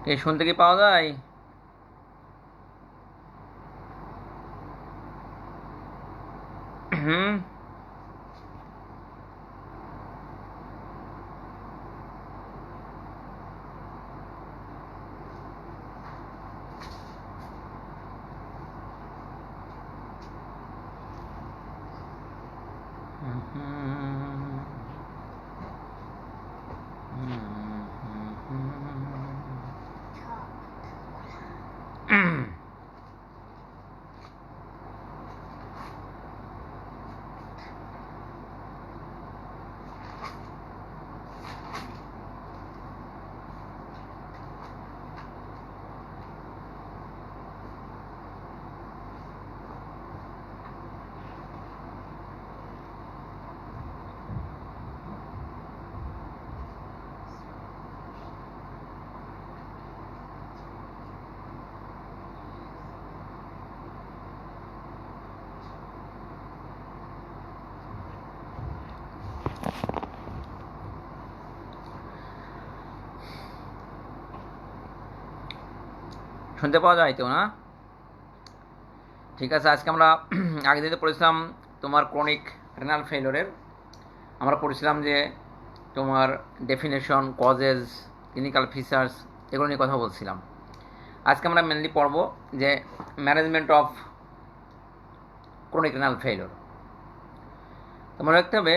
এই শুনতে কি পাওয়া যায়? হুম। শুনতে পাওয়া যায় তো না? ঠিক আছে, আজকে আমরা আগে দিতে পড়েছিলাম তোমার ক্রনিক রেনাল ফেইলরের। আমরা পড়েছিলাম যে তোমার ডেফিনেশন, কজেস, ক্লিনিক্যাল ফিচার্স, এগুলো নিয়ে কথা বলছিলাম। আজকে আমরা মেনলি পড়ব যে management of chronic renal failure. তোমার রাখতে হবে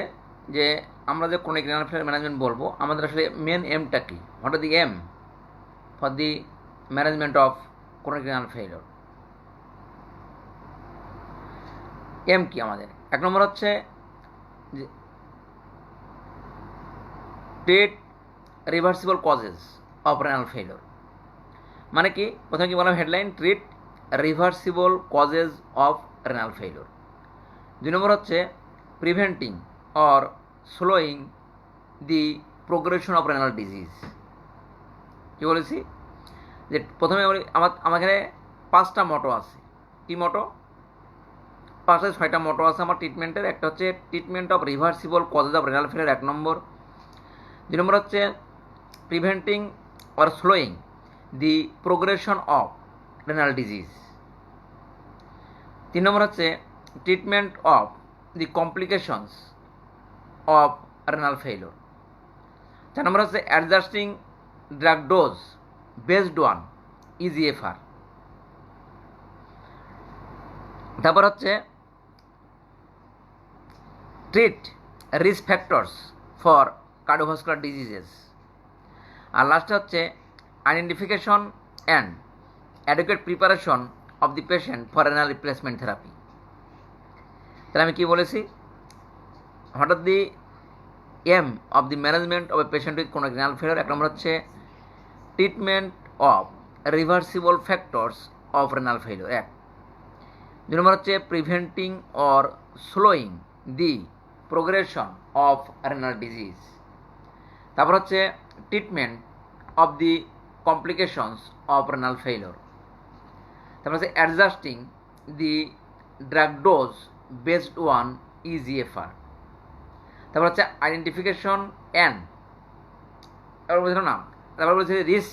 যে আমরা যে ক্রনিক রেনাল ফেইলর ম্যানেজমেন্ট বলবো, আমাদের আসলে মেন এমটা কি, what are the aim for the management of chronic renal failure. Aim কি আমাদের? এক নম্বর হচ্ছে যে treat reversible causes of renal failure. মানে কি, প্রথমে কি বললাম, headline treat reversible causes of renal failure. দুই নম্বর হচ্ছে preventing or slowing the progression of renal disease. কী বলেছি যে প্রথমে আমার এখানে 5টা মোটো আছে। কি মোটো? 5-6টা মোটো আছে আমার ট্রিটমেন্টের। একটা হচ্ছে treatment of reversible causes of renal failure, 1 number. 2 number হচ্ছে preventing or slowing the progression of renal disease. 3 number হচ্ছে treatment of the complications of renal failure. 4 number হচ্ছে adjusting drug dose based on eGFR. তারপর হচ্ছে treat risk factors for cardiovascular diseases. আর লাস্টে হচ্ছে identification and adequate preparation of the patient for renal replacement therapy. তাহলে আমি কী বলেছি, what are the aim of the management of a patient with chronic renal failure. 1 number হচ্ছে treatment of reversible factors of renal failure 1। 2 number হচ্ছে preventing or slowing the progression of renal disease. তারপর হচ্ছে treatment of the complications of renal failure. তারপর হচ্ছে adjusting the drug dose based on eGFR. তারপর হচ্ছে identification and, তারপর বলছিল না, তারপর বলছে risk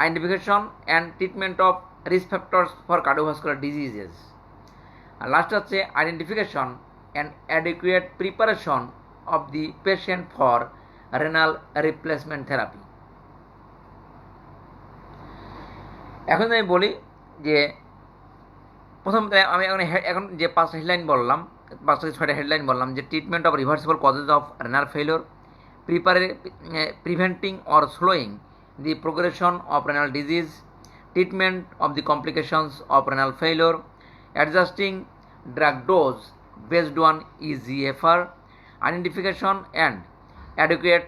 identification and treatment of risk factors for cardiovascular diseases. আর লাস্ট হচ্ছে identification and adequate preparation of the patient for renal replacement therapy. এখন আমি বলি যে প্রথম আমি এখন যে 5টা হেডলাইন বললাম, 5-6টা হেডলাইন বললাম যে treatment of reversible causes of renal failure, preventing or slowing the progression of renal disease, treatment of the complications of renal failure, adjusting drug dose based on eGFR, identification and adequate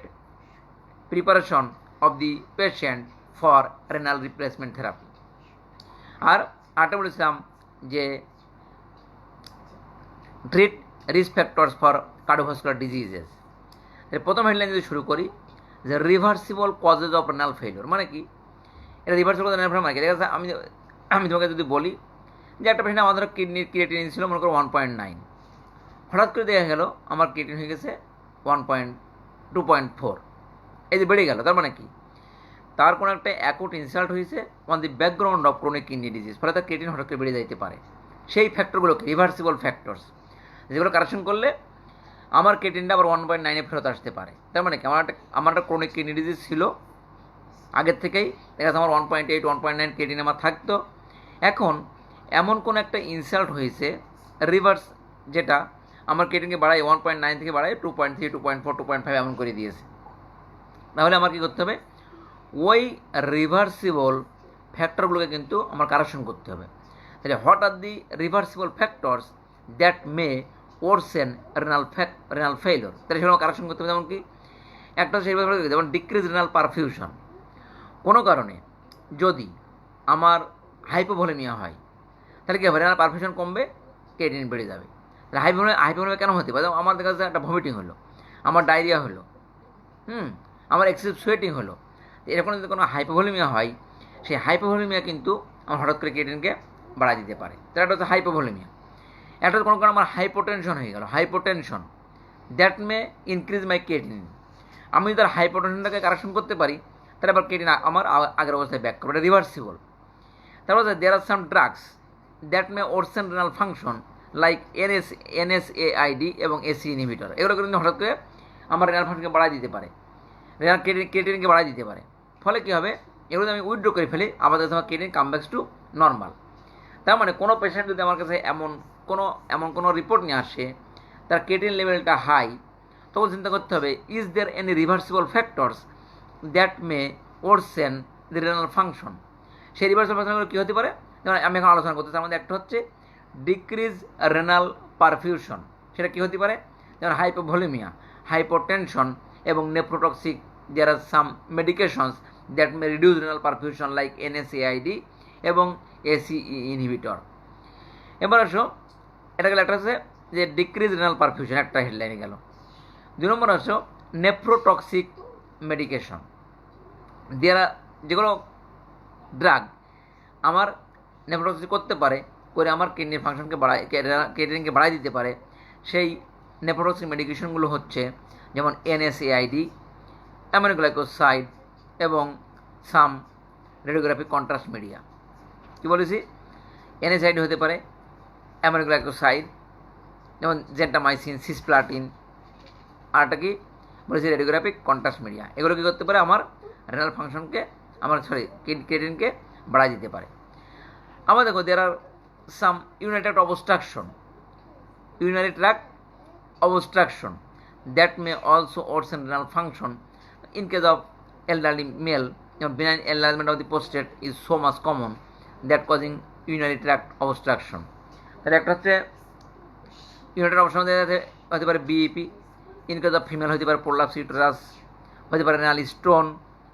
preparation of the patient for renal replacement therapy. আর আরেকটা বলেছিলাম যে treat risk factors for cardiovascular diseases. প্রথম headline যদি শুরু করি যে reversible causes of renal failure মানে কি, এটা রিভার্সিবল রেনাল ফেইলর মানে কি? দেখা যাচ্ছে আমি তোমাকে যদি বলি যে একটা পেশেন্ট আমাদের কিডনির ক্রিয়েটিনিন ছিল মনে করো 1.9, হঠাৎ করে দেখা গেল আমার ক্রিয়েটিনিন হয়ে গেছে 2.4, এই যে বেড়ে গেল। তার মানে কি, তার কোনো একটা অ্যাকুট ইনসাল্ট হয়েছে on the background of chronic kidney disease, ফলে তার ক্রিয়েটিন হঠাৎ করে বেড়ে যাইতে পারে। সেই ফ্যাক্টরগুলোকে রিভার্সিবল ফ্যাক্টরস, যেগুলো কারেকশন করলে আমার ক্রিয়েটিনটা আবার 1.9-এ ফেরত আসতে পারে। তার মানে কি আমার একটা ক্রনিক কিডনি ডিজিজ ছিল আগের থেকেই, দেখা যাচ্ছে আমার 1.8 1.9 ক্রিয়েটিন আমার থাকতো। এখন এমন কোন একটা ইনসাল্ট হয়েছে রিভার্স, যেটা আমার ক্রিয়েটিনকে বাড়ায় 1.9 থেকে বাড়ায় 2.3 2.4 2.5 এমন করে দিয়েছে। তাহলে আমার কী করতে হবে, ওই রিভার্সিবল ফ্যাক্টরগুলোকে কিন্তু আমার কারেকশন করতে হবে। তাহলে what are the reversible factors that may worsen renal failure, তাহলে সেগুলো কারেকশন করতে হবে। যেমন কি একটা হচ্ছে যেমন ডিক্রিজ রেনাল পারফিউশন, কোনো কারণে যদি আমার হাইপোভলিমিয়া হয় তাহলে কী হবে, রেনাল পারফিউশন কমবে, ক্রিয়েটিন বেড়ে যাবে। তাহলে হাইপোভলিমিয়া কেন হতে পারে, আমার দেখা যাচ্ছে একটা ভমিটিং হলো, আমার ডায়রিয়া হলো, আমার এক্সেসিভ সোয়েটিং হলো, এরকম যদি কোনো হাইপোভলিমিয়া হয়, সেই হাইপোভলিমিয়া কিন্তু আমার হঠাৎ করে ক্রিয়েটিনকে বাড়া দিতে পারে। তাহলে একটা হচ্ছে হাইপোভলিমিয়া। একটা কোনো কারণে আমার হাইপোটেনশন হয়ে গেল, hypotension that may increase my creatine. আমি যদি হাইপোটেনশনটাকে কারেকশন করতে পারি তাহলে আবার ক্রিয়েটিন আমার আগের অবস্থায় ব্যাক করবে, রিভার্সিবল। তারপর there are some drugs that may worsen renal function like NSAID এবং AC ইনহিবিটর, এগুলো কিন্তু হঠাৎ করে আমার রেনাল ফাংশনকে বাড়াই দিতে পারে, রেনাল ক্রিয়েটিনকে বাড়াই দিতে পারে। ফলে কী হবে, এগুলো আমি উইথড্র করে ফেলি, আবার আমার ক্রিয়েটিন কামব্যাকস টু নর্মাল। তার মানে কোনো পেশেন্ট যদি আমার কাছে এমন কোনো রিপোর্ট নিয়ে আসে তার ক্রিয়েটিন লেভেলটা হাই, তখন চিন্তা করতে হবে is there any reversible factors that may worsen the renal function. সেই রিভার্সিবল ফ্যাক্টরগুলো কী হতে পারে, যেমন আমি এখন আলোচনা করতে, তার মধ্যে একটা হচ্ছে ডিক্রিজ রেনাল পারফিউশন, সেটা কী হতে পারে, যেমন হাইপোভলিমিয়া, হাইপোটেনশন এবং nephrotoxic. There are some medications that may reduce renal perfusion like NSAID এবং AC ইনহিবিটর। এবার আসো, এটা গেলে একটা হচ্ছে যে ডিক্রিজ রেনাল পারফিউশন, একটা হেডলাইনে গেল। 2 নম্বর আসো নেফ্রোটক্সিক মেডিকেশন, যেগুলো ড্রাগ আমার নেফ্রোটক্সিক করতে পারে, করে আমার কিডনির ফাংশনকে ক্রিয়েটিনকে বাড়াই দিতে পারে। সেই নেফ্রোটক্সিক মেডিকেশনগুলো হচ্ছে যেমন NSAID, অ্যামিনোগ্লাইকোসাইড এবং সাম রেডিওগ্রাফিক কন্ট্রাস্ট মিডিয়া। কী বলেছি, NSAID হতে পারে, অ্যামিনোগ্লাইকোসাইড যেমন জেন্টামাইসিন, সিসপ্লাটিন, আরটা কি বলেছি রেডিওগ্রাফিক কন্ট্রাস্ট মিডিয়া। এগুলো কী করতে পারে, আমার রেনাল ফাংশনকে ক্রিয়েটিনকে বাড়াই দিতে পারে। আবার দেখো there are some urinary tract obstruction that may also worsen renal function in case of elderly male. Benign enlargement of the prostate is so much common that causing urinary tract obstruction. তাহলে একটা হচ্ছে urinary obstruction হতে পারে BEP, in case of female হতে পারে prolapse uterus, হতে পারে renal stone,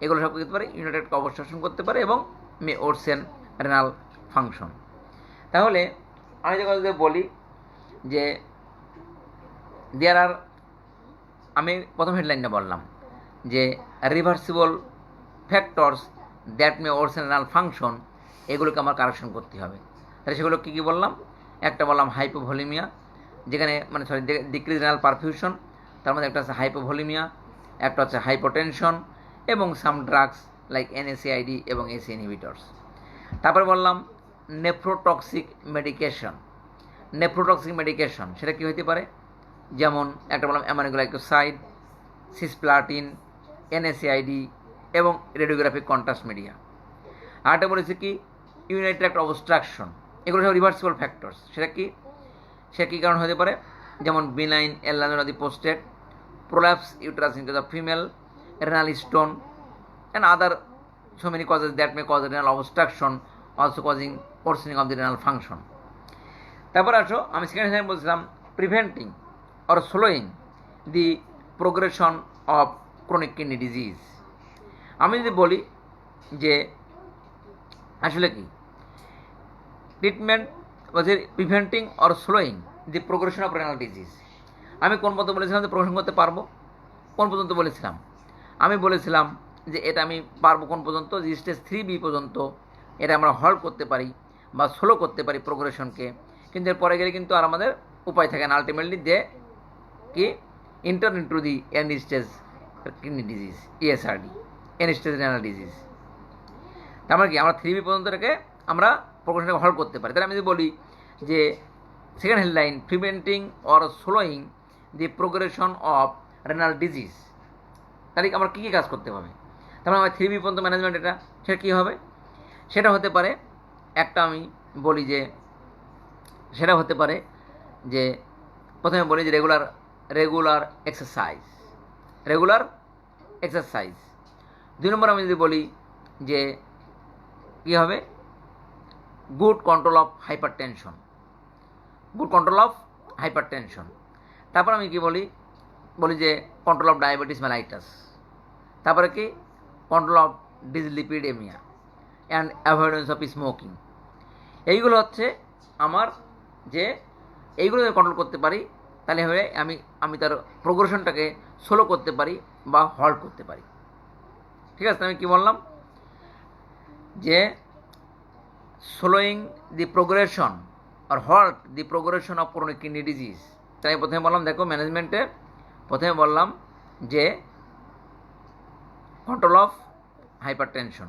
এগুলো সব হতে পারে ইউরিনারি ট্র্যাক্ট অবস্ট্রাকশন করতে পারে এবং মে ওরসেন রেনাল ফাংশন। তাহলে আমি যে কথা বলি যে দেয়ার আর, আমি প্রথম হেডলাইনটা বললাম যে reversible factors that may worsen renal function, এগুলোকে আমার কারেকশন করতে হবে। তাহলে সেগুলো কী কী বললাম, একটা বললাম হাইপোভলিমিয়া, যেখানে ডিক্রিজ রেনাল পারফিউশন, তার মধ্যে একটা হচ্ছে হাইপোভলিমিয়া, একটা হচ্ছে হাইপোটেনশন এবং সাম ড্রাগস লাইক NSAID এবং AC ইনহিবিটরস। তারপরে বললাম নেফ্রোটক্সিক মেডিকেশন, সেটা কী হতে পারে, যেমন একটা বললাম অ্যামিনোগ্লাইকোসাইড, সিসপ্লাটিন, NSAID এবং রেডিওগ্রাফিক কন্ট্রাস্ট মিডিয়া। আরেকটা বলেছি কি ইউরিনারি ট্র্যাক্ট অবস্ট্রাকশন, এগুলো সব রিভার্সিবল ফ্যাক্টরস। সেটা কী কারণ হতে পারে, যেমন benign enlargement of the prostate, prolapse uterus in case of female, renal stone and other so many causes that may cause renal obstruction, also causing worsening of the renal function. তারপর আসো, আমি second time বলছিলাম preventing or slowing the progression of chronic kidney disease. আমি যদি বলি যে আসলে কি ট্রিটমেন্ট বলছে preventing or slowing the progression of renal disease, আমি কোন পর্যন্ত বলেছিলাম যে প্রোগ্রেশন করতে পারবো, কোন পর্যন্ত বলেছিলাম, আমি বলেছিলাম যে এটা আমি পারবো কোন পর্যন্ত, যে স্টেজ 3B পর্যন্ত এটা আমরা হল্ট করতে পারি বা স্লো করতে পারি প্রোগ্রেশনকে, কিন্তু এর পরে গেলে কিন্তু আর আমাদের উপায় থাকে না, আলটিমেটলি দে কি enter into the end stage kidney disease, ESRD, end stage renal disease. তার মানে কি আমরা 3B পর্যন্ত রেখে আমরা প্রোগ্রেশনটাকে হল্ট করতে পারি। তাহলে আমি যদি বলি যে second headline, preventing or slowing the progression of renal disease, তাহলে আমরা কী কী কাজ করতে হবে? তারপরে আমার 3B পর্যন্ত ম্যানেজমেন্ট, এটা সেটা কী হবে? সেটা হতে পারে একটা, আমি বলি যে সেটা হতে পারে যে প্রথমে বলি যে রেগুলার এক্সারসাইজ। 2 নম্বর আমি যদি বলি যে কী হবে, গুড কন্ট্রোল অফ হাইপারটেনশন। তারপর আমি কি বলি যে কন্ট্রোল অফ ডায়াবেটিস মেলাইটাস। তারপরে কি control of dyslipidemia and avoidance of smoking. এইগুলো হচ্ছে আমার যে এইগুলো যদি কন্ট্রোল করতে পারি তাহলে হয়ে আমি তার প্রোগ্রেশনটাকে স্লো করতে পারি বা হল্ট করতে পারি। ঠিক আছে, আমি কি বললাম যে স্লোয়িং দি প্রোগ্রেশন আর halt the progression of chronic kidney disease. তাই প্রথমে বললাম, দেখো ম্যানেজমেন্টে প্রথমে বললাম যে কন্ট্রোল অফ হাইপারটেনশন।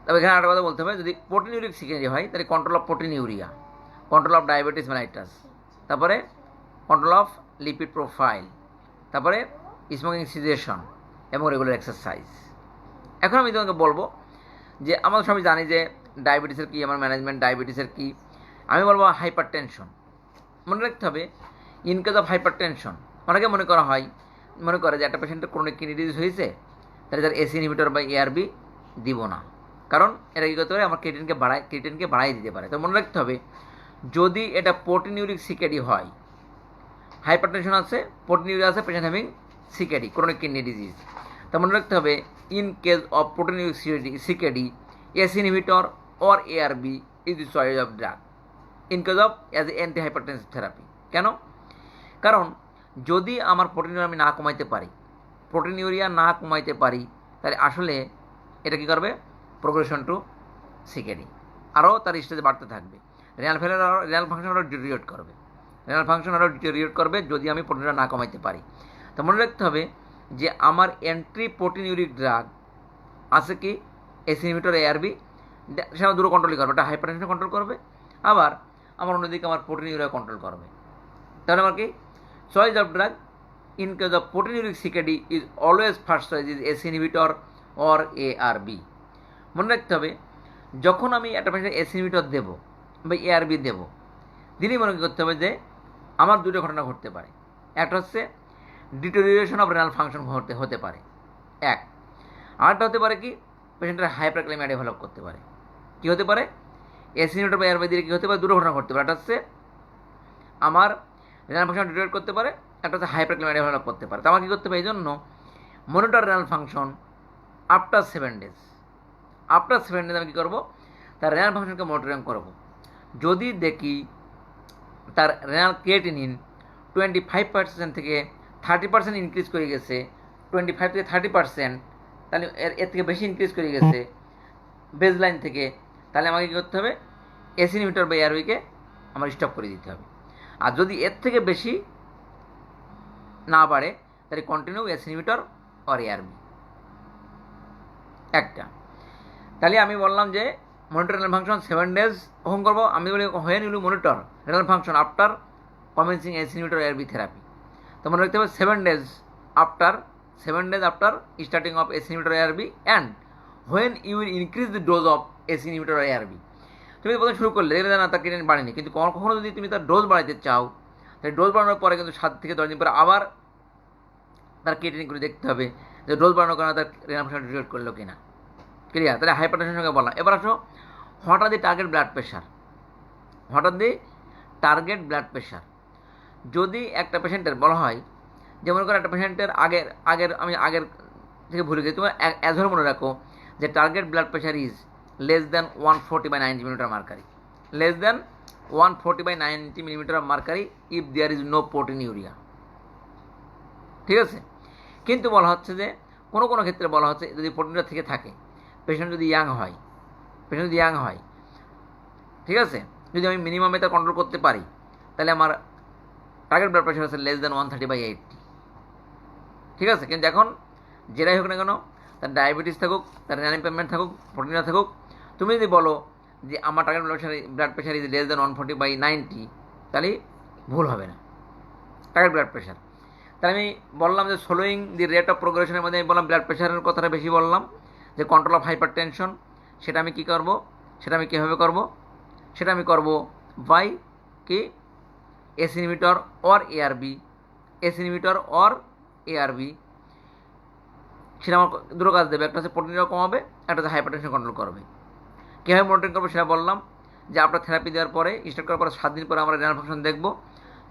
তবে এখানে একটা কথা বলতে হবে, যদি প্রোটিনিউরিক সিকেরি হয় তাহলে control of proteinuria, control of diabetes mellitus, তারপরে কন্ট্রোল অফ লিপিড প্রোফাইল, তারপরে স্মোকিং সিজেশন এবং রেগুলার এক্সারসাইজ। এখন আমি তোমাকে বলবো যে আমরা সবাই জানি যে ডায়াবেটিসের কী, আমার ম্যানেজমেন্ট ডায়াবেটিসের কী। আমি বলবো হাইপারটেনশন। মনে রাখতে হবে, ইন কেস অফ হাইপারটেনশন অনেকে মনে করে যে একটা পেশেন্টের ক্রনিক কিডনি ডিজিজ হয়েছে তাহলে তার এসি ইনহিবিটর বা এআরবি দিব না, কারণ এটা কী করতে পারে, আমার ক্রিয়েটিনকে বাড়াই দিতে পারে। তো মনে রাখতে হবে, যদি এটা প্রোটিনিউরিক সিকেডি হয়, হাইপারটেনশন আছে, প্রোটিনিউরিয়া আছে, patient having CKD, chronic kidney disease, তা মনে রাখতে হবে in case of proteinuric CKD AC inhibitor or ARB is the choice of drug in case of as a anti hypertensive therapy. কেন? কারণ যদি আমার প্রোটিনিউরিয়া আমি না কমাইতে পারি তাহলে আসলে এটা কী করবে, প্রোগ্রেশন টু সিকেডি আরও তার স্টেজে বাড়তে থাকবে, রেনাল ফাংশন আরও ডিটোরিয়েট করবে যদি আমি প্রোটিনিউরিয়া না কমাইতে পারি। তো মনে রাখতে হবে যে আমার অ্যান্টি প্রোটিনিউরিক ড্রাগ আছে কি, এসি ইনহিবিটর এআরবি, সেটা দুটো কন্ট্রোলই করবে, এটা হাইপারটেনশন কন্ট্রোল করবে, আবার আমার অন্যদিকে আমার প্রোটিনিউরিয়া কন্ট্রোল করবে। তাহলে আমার কি choice of drug in case of proteinuric CKD is always first choice is AC inhibitor or ARB. মনে রাখতে হবে, যখন আমি একটা পেশেন্টের এসি ইনহিবিটর দেবো বা এআরবি দেবো, দিনই মনে করতে হবে যে আমার দুটো ঘটনা ঘটতে পারে। একটা হচ্ছে ডিটোরিয়েশন অফ রেনাল ফাংশন হতে পারে এক, আরেকটা হতে পারে কি পেশেন্টের হাইপারক্যালেমিয়া ডেভেলপ করতে পারে। কী হতে পারে, এসি ইনহিবিটর বা এআরবি দিলে কী হতে পারে, দুটো ঘটনা ঘটতে পারে। একটা হচ্ছে আমার রেনাল ফাংশন ডিটোরিয়েট করতে পারে, একটা হচ্ছে হাইপারক্যালেমিয়া ডেভেলপ করতে পারে। তো আমার কী করতে হবে, এই জন্য monitor renal function after 7 days আমি কী করবো, তার রেনাল ফাংশনকে মনিটরিং করবো। যদি দেখি তার রেনাল ক্রিয়েটিনিন 25% থেকে 30% ইনক্রিজ করে গেছে, 25 থেকে 30%, তাহলে এর থেকে বেশি ইনক্রিজ করে গেছে বেসলাইন থেকে, তাহলে আমাকে কী করতে হবে, এসি ইনহিবিটর বা এআরবিকে আমার স্টপ করে দিতে হবে। আর যদি এর থেকে বেশি না বাড়ে তাহলে continue ACE inhibitor or ARB একটা। তাহলে আমি বললাম যে মনিটর রেনাল ফাংশন 7 days কখন করবো, আমি বলি when you monitor renal function after commencing ACE inhibitor ARB therapy. তো মনে রাখতে হবে 7 days after starting of ACE inhibitor ARB and when you will increase the dose of ACE inhibitor ARB. তুমি প্রথমে শুরু করলে দেখলে না তার ক্রিয়েটিনিন বাড়েনি, কিন্তু কখনো যদি তুমি তার ডোজ বাড়াইতে চাও তাহলে ডোজ বাড়ানোর পরে কিন্তু 7 থেকে 10 দিন পরে আবার তার ক্রিয়েটিনিনগুলো দেখতে হবে যে ডোজ বাড়ানোর কারণে তার রেনাল ফাংশন ডিটোরিয়েট করলো কিনা। ক্লিয়ার? তাহলে হাইপারটেনশনের সঙ্গে বললাম। এবার আসো হঠাৎ টার্গেট ব্লাড প্রেশার। যদি একটা পেশেন্টের বলা হয়, যেমন করে একটা পেশেন্টের আগের থেকে ভুলে গেছি, তোমার অ্যাজর মনে রাখো যে target blood pressure is less than 140/90 millimeter mercury, mercury if there is no proteinuria. ঠিক আছে, কিন্তু বলা হচ্ছে যে কোনো ক্ষেত্রে বলা হচ্ছে যদি প্রোটিনিউরিয়া থেকে থাকে, পেশেন্ট যদি ইয়াং হয়, ঠিক আছে, যদি আমি মিনিমামে তা কন্ট্রোল করতে পারি তাহলে আমার টার্গেট ব্লাড প্রেশার আছে লেস দ্যান 130/80। ঠিক আছে, কিন্তু এখন যেটাই হোক না কেন তার ডায়াবেটিস থাকুক, তার রেনাল ইমপ্যায়ারমেন্ট থাকুক, প্রোটিন থাকুক, তুমি যদি বলো যে আমার target blood pressure is less than 140/90, তাহলে ভুল হবে না। টার্গেট ব্লাড প্রেশার, তাহলে আমি বললাম যে ফলোয়িং দি রেট অফ প্রোগ্রেশনের মধ্যে আমি বললাম ব্লাড প্রেশারের কথাটা বেশি বললাম, যে কন্ট্রোল অফ হাইপার টেনশন, সেটা আমি কী করবো, সেটা আমি কীভাবে করবো, সেটা আমি করবো বাই কি ACE inhibitor or ARB, ACE inhibitor or ARB, সেটা আমার দুটো কাজ দেবে, একটা হচ্ছে প্রোটিনটাও কমাবে, একটা হচ্ছে হাইপার টেনশন কন্ট্রোল করবে। কীভাবে মনিটরিং করবো সেটা বললাম, যে আপনার থেরাপি দেওয়ার পরে স্টার্ট করার পরে 7 দিন পরে আমরা রেনাল ফাংশন দেখবো।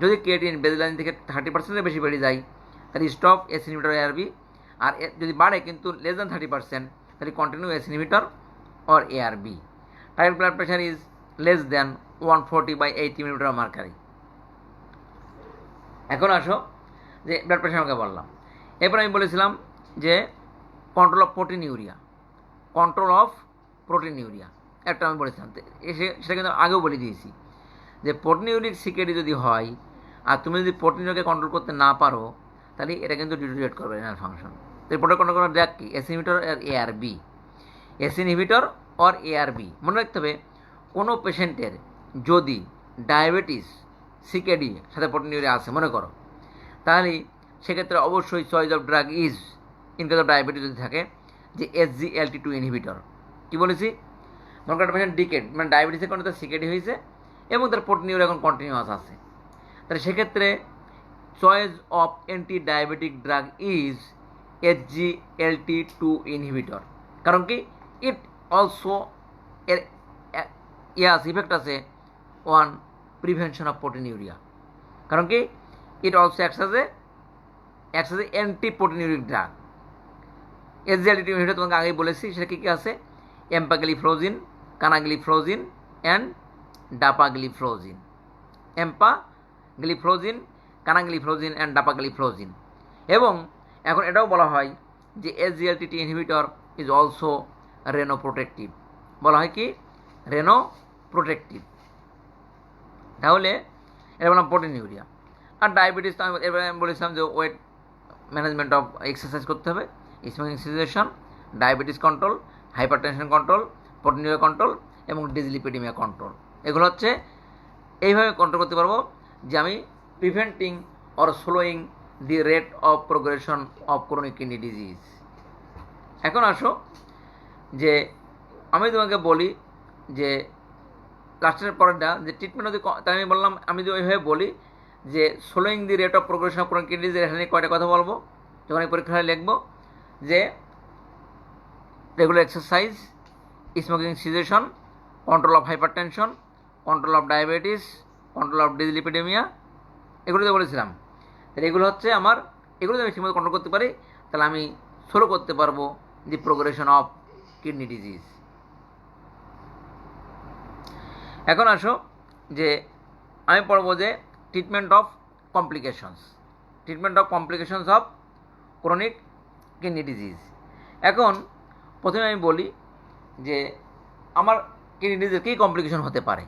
যদি ক্রিয়েটিন বেসলাইন থেকে 30% বেশি বেড়ে যায় তাহলে স্টপ এস ইনহিবিটর এআরবি, আর যদি বাড়ে কিন্তু লেস দ্যান 30% তাহলে continue S inhibitor or ARB. Target blood pressure is less than 140/80 millimetre mercury. এখন আসো যে ব্লাড প্রেশার আমাকে বললাম, এরপর আমি বলেছিলাম যে control of protein urea, control of protein urea একটা আমি বলেছিলাম, সেটা কিন্তু আগেও বলে দিয়েছি যে প্রোটিন ইউরিক সিকেডি যদি হয় আর তুমি যদি প্রোটিন ইউরিয়াকে কন্ট্রোল করতে না পারো তাহলে এটা কিন্তু ডিটোরিয়েট করবে রেনাল ফাংশন। তো এই প্রোটিন কন্ট্রোল করার ড্রাগ কি, এস ইনহিবিটর আর ARB, ACE inhibitor or ARB. মনে রাখতে হবে কোনো পেশেন্টের যদি ডায়াবেটিস সিকেডি সাথে প্রোটিন ইউরিয়া আছে মনে করো, তাহলে সেক্ষেত্রে অবশ্যই choice of drug is, in case of diabetes যদি থাকে, যে SGLT2 ইনহিবিটর। কী বলেছি, মনে করেন পেশেন্ট ডিকেড মানে ডায়াবেটিসের কারণে তার সিকেডি হয়েছে এবং তার প্রোটিন ইউরিয়া এখন কন্টিনিউয়াস আছে, তাহলে সেক্ষেত্রে choice of anti diabetic drug is SGLT2 inhibitor. কারণ কি, ইট অলসো এর ইফেক্ট আছে on prevention of proteinuria. কারণ কি, it also acts a anti proteinuric drug. SGLT2 inhibitor তোমাকে আগেই বলেছি, সেটা কী কী আছে, empagliflozin, canagliflozin and dapagliflozin, empagliflozin, canagliflozin and dapagliflozin. এবং এখন এটাও বলা হয় যে SGLT2 ইনহিবিটর ইজ অলসো রেনোপ্রোটেক্টিভ, বলা হয় কি রেনোপ্রোটেক্টিভ। তাহলে এটা বললাম প্রোটিন ইউরিয়া। আর ডায়াবেটিস তো এবারে আমি বলেছিলাম যে ওয়েট ম্যানেজমেন্ট অফ এক্সারসাইজ করতে হবে, smoking situation, diabetes control, hyper tension control, protein urea control এবং ডিসলিপিডিমিয়া কন্ট্রোল। এগুলো হচ্ছে এইভাবে কন্ট্রোল করতে পারবো যে আমি preventing or slowing the rate of progression of chronic kidney disease. এখন আসো যে আমি তোমাকে বলি যে লাস্টের পরেরটা যে ট্রিটমেন্ট যদি, তাই আমি বললাম আমি যদি ওইভাবে বলি যে slowing the rate of progression of chronic kidney disease, এখানে কয়টা কথা বলবো যখন আমি পরীক্ষায় লিখবো, যে regular exercise, smoking situation, control of hypertension, control of diabetes, control of dyslipidemia, এগুলো তো বলেছিলাম। তাহলে এগুলো হচ্ছে আমার, এগুলো যদি আমি ঠিকমতো কন্ট্রোল করতে পারি তাহলে আমি স্লো করতে পারবো দি প্রোগ্রেশন অফ কিডনি ডিজিজ। এখন আসো যে আমি পড়বো যে treatment of complications, treatment of complications of chronic kidney disease. এখন প্রথমে আমি বলি যে আমার কিডনি ডিজিজের কী কমপ্লিকেশন হতে পারে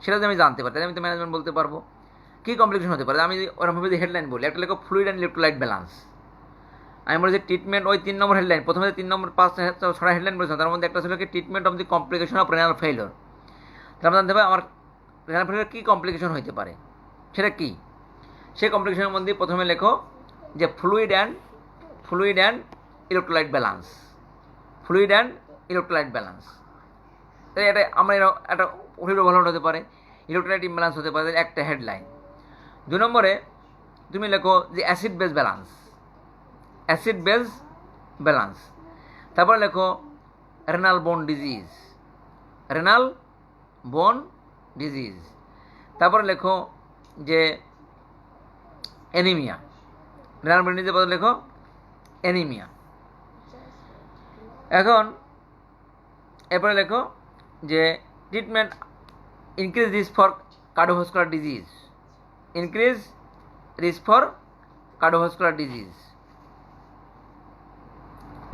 সেটা যদি আমি জানতে পারি তাহলে আমি তো ম্যানেজমেন্ট বলতে পারবো কী কমপ্লিকেশন হতে পারে। আমি ওরকমভাবে যদি হেডলাইন বলি, একটা লেখো ফ্লুইড অ্যান্ড ইলেকট্রোলাইট ব্যালেন্স, আমি বলি যে ট্রিটমেন্ট, ওই 3 নম্বর হেডলাইন, প্রথমে 3 নম্বর 5-6টা হেডলাইন বলেছিলাম, তার মধ্যে একটা ছিল কি treatment of the complication of renal failure. তার মধ্যে জানতে হবে আমার রেনাল ফেইলিওর কী কমপ্লিকেশন হতে পারে, সেটা কী। সেই কমপ্লিকেশনের মধ্যে প্রথমে লেখো যে fluid and electrolyte balance, fluid and electrolyte balance. তাই এটা আমরা একটা ওভারলোড হতে পারে, ইলেকট্রোলাইট ইমব্যালেন্স হতে পারে, একটা হেডলাইন। 2 নম্বরে তুমি লেখো যে acid base balance, acid base balance. তারপরে লেখো রেনাল বোন ডিজিজ, রেনাল বোন ডিজিজ। তারপরে লেখো যে অ্যানিমিয়া, রেনাল বোন ডিজিজের পরে লেখো অ্যানিমিয়া। এখন এরপরে লেখো যে treatment increase risk for cardiovascular disease, increase risk for cardiovascular disease,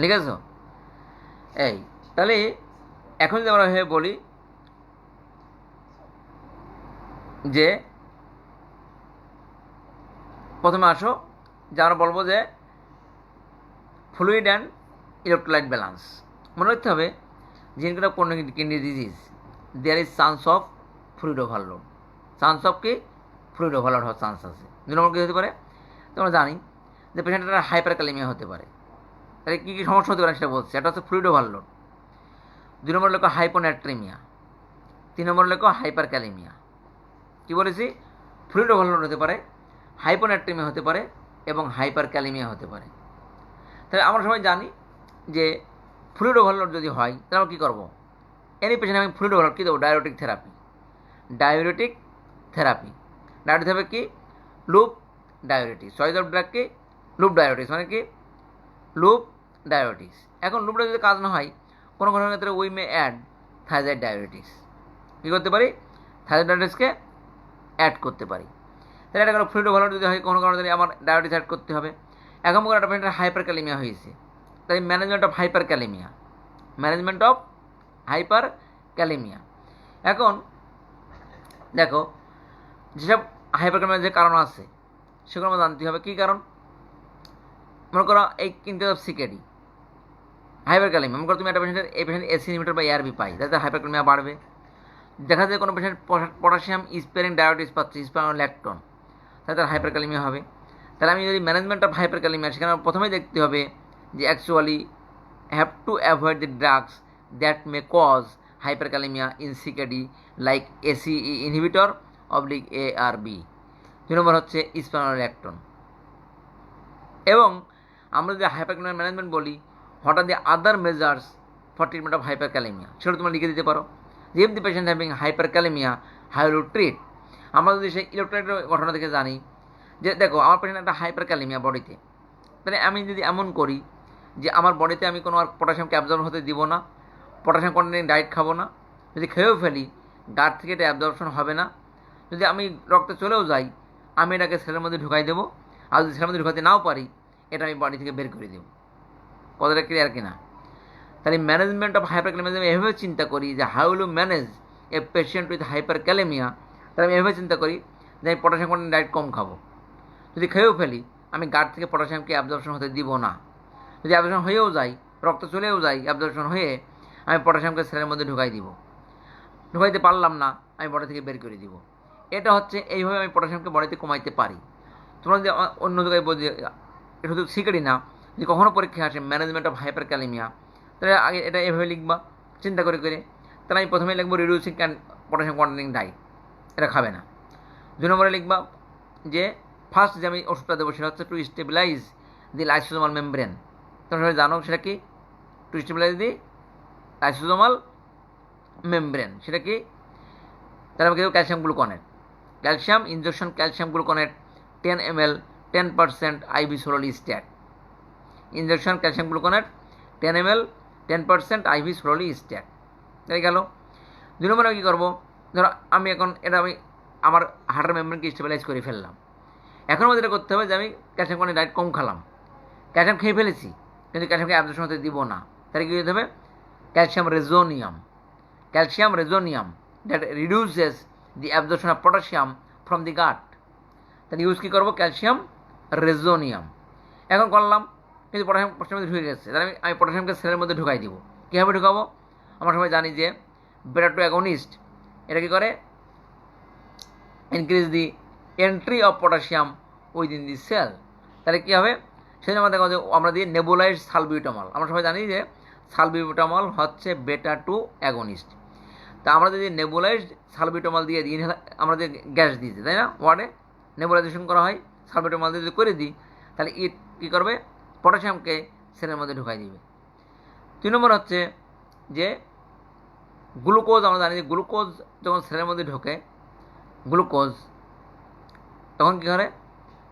লিখেছ? এই তাহলে এখন যদি আমরা বলি যে প্রথমে আসো যে আমরা বলবো যে ফ্লুইড অ্যান্ড ইলেকট্রোলাইট ব্যালেন্স। মনে রাখতে হবে জিনকার কোন kidney disease there is chance of fluid overload. Chance of কি? ফ্লুইড ওভারলোড হওয়ার চান্স আছে। 2 নম্বর কী হতে পারে? তোমরা জানি যে পেশেন্টের হাইপারক্যালেমিয়া হতে পারে। তাহলে কী কী সমস্যা হতে পারে সেটা বলছে। এটা হচ্ছে ফ্লুইড ওভারলোড। 2 নম্বর লেখো হাইপোন্যাট্রিমিয়া। 3 নম্বর লেখো হাইপারক্যালেমিয়া। কী বলেছি? ফ্লুইড ওভারলোড হতে পারে, হাইপোন্যাট্রিমিয়া হতে পারে এবং হাইপারক্যালেমিয়া হতে পারে। তাহলে আমরা সবাই জানি যে ফ্লুইড ওভারলোড যদি হয় তাহলে আমরা কী করবো? এনি পেশেন্ট আমি ফ্লুইড ওভারলোড কী দেবো? Diuretic therapy. ডায়োরেটিক থেরাপি হবে কি? লুপ ডায়োরেটিস। চয়েস অফ ড্রাগ কি? লুপ ডায়োরেটিস। মানে কি? লুপ ডায়োরেটিস। এখন লুপ ডায়োরেটিস কাজ না হয় কোনো কোনো ক্ষেত্রে উই মে অ্যাড থাইরয়েড ডায়োরেটিস। কী করতে পারি? থাইরয়েড ডায়োরেটিসকে অ্যাড করতে পারি। তাহলে এটা কোনো ফ্লুইড ওভারলোড যদি হয় কোনো কারণে আমার ডায়োরেটিস অ্যাড করতে হবে। এখন মনে একটা পেশেন্টের হাইপারক্যালেমিয়া হয়েছে, তাই management of hyperkalaemia. Management of hyperkalaemia. এখন দেখো যেসব হাইপারক্যালেমিয়ার যে কারণ আছে সেগুলো আমরা জানতে হবে। কী কারণ? মনে করো এই ইনকেস অফ সিকেডি হাইপারক্যালেমিয়া। মনে করো তুমি একটা পেশেন্টের এই পেশেন্ট এসি লিমিটার বা এআরবি পাই, তাতে হাইপারক্যালেমিয়া বাড়বে। দেখা যায় কোনো পেশেন্ট পটাশিয়াম স্পেরিং ডায়োরেটিস পাচ্ছে, স্পাইরোল্যাকটোন, তাহলে তার হাইপারক্যালেমিয়া হবে। তাহলে আমি যদি ম্যানেজমেন্ট অফ হাইপারক্যালেমিয়া, সেখানে প্রথমেই দেখতে হবে যে actually have to avoid the drugs that may cause hyperkalemia in CKD like ACE inhibitor অবলিক এআরবি। 2 নম্বর হচ্ছে স্পাইরোল্যাকটোন। এবং আমরা যদি হাইপারক্যালেমিয়া ম্যানেজমেন্ট বলি, what are the other measures for treatment of hyperkalemia, সেটা তোমরা লিখে দিতে পারো। যে if the patient having hyperkalemia how will treat. আমরা যদি সেই ইলেকট্রোলাইটের ঘটনা থেকে জানি যে দেখো আমার পেশেন্ট একটা হাইপারক্যালেমিয়া বডিতে, তাহলে আমি যদি এমন করি যে আমার বডিতে আমি কোনো আর পটাশিয়ামকে অ্যাবজর্ব হতে দিব না, পটাশিয়াম কন্টেনিং ডায়েট খাবো না, যদি খেয়েও ফেলি গাট থেকে এটা অ্যাবজর্পশন হবে না, যদি আমি রক্তে চলেও যাই আমি এটাকে সেলের মধ্যে ঢুকাই দেবো, আর যদি সেলের মধ্যে ঢুকাতে নাও পারি এটা আমি বডি থেকে বের করে দেবো। কতটা ক্লিয়ার কিনা? তাহলে ম্যানেজমেন্ট অফ হাইপারক্যালেমিয়া আমি এভাবে চিন্তা করি যে how will manage a patient with hyperkalaemia. তাহলে আমি এভাবে চিন্তা করি যে আমি পটাশিয়াম কন্টেন্ট ডায়েট কম খাবো, যদি খেয়েও ফেলি আমি গাট থেকে পটাশিয়ামকে অ্যাবজর্পশন হতে দিব না, যদি অ্যাবজর্পশন হয়েও যাই রক্ত চলেও যাই অ্যাবজর্পশন হয়ে আমি পটাশিয়ামকে সেলের মধ্যে ঢুকাই দিব, ঢুকাইতে পারলাম না আমি বডি থেকে বের করে দিব। এটা হচ্ছে এইভাবে আমি পটাশিয়ামকে বডিতে কমাইতে পারি। তোমরা যদি অন্য জায়গায় বলছি এটা শুধু সিকেডি না, যদি কখনও পরীক্ষা আসে ম্যানেজমেন্ট অফ হাইপারক্যালেমিয়া, তাহলে আগে এটা এভাবে লিখবা চিন্তা করে করে। তাহলে আমি প্রথমে লিখবো রিডিউসিং পটাশিয়াম কন্টেনিং ডায়েট, এটা খাবে না। 2 নম্বরে লিখবা যে ফার্স্ট যে আমি ওষুধটা দেবো সেটা হচ্ছে to stabilize the lysosomal membrane. তোমরা সবাই জানো সেটা কি? To stabilize the lysosomal membrane, সেটা কি? তাহলে আমি কিন্তু calcium gluconate, calcium injection calcium gluconate 10 ml 10% IV slowly stat. Injection calcium gluconate 10 ml 10% IV slowly stat. এই গেল। 2 নম্বরে কী করবো? ধরো আমি এখন এটা আমি আমার হার্টের মেমব্রেনকে স্টেবিলাইজ করে ফেললাম। এখন আমাদের এটা করতে হবে যে আমি ক্যালসিয়াম কন্টেন্ট ডায়েট কম খেলাম, ক্যালসিয়াম খেয়ে ফেলেছি কিন্তু ক্যালসিয়ামকে অ্যাবজর্পশন হতে দিব না। তাহলে কী হতে হবে? Calcium resonium, calcium resonium that reduces the absorption of potassium from the gut. তাহলে ইউজ কী করবো? Calcium resonium. এখন করলাম কিন্তু পটাশিয়ামের মধ্যে ঢুকে গেছে, তাহলে আমি পটাশিয়ামকে সেলের মধ্যে ঢুকাই দিব। কীভাবে ঢুকাবো? আমরা সবাই জানি যে বেটা টু অ্যাগনিস্ট এটা কী করে? Increase the entry of potassium within the cell. তাহলে কী হবে? সেজন্য আমরা দেখো যে আমরা দিই নেবুলাইজড সালবিউটামল। আমরা সবাই জানি যে সালবিউটামল হচ্ছে বেটা টু অ্যাগনিস্ট। তা আমরা যদি নেবুলাইজড সালবিউটামল দিয়ে দিই, আমরা যে গ্যাস দিয়েছি তাই না, ওয়ার্ডে নেবুলাইজেশন করা হয়, সালবিউটামল দিয়ে যদি করে দিই তাহলে ইট কী করবে? পটাশিয়ামকে সেলের মধ্যে ঢুকাই দিবে। 3 নম্বর হচ্ছে যে গ্লুকোজ। আমরা জানি যে গ্লুকোজ যখন সেলের মধ্যে ঢোকে, গ্লুকোজ তখন কী করে?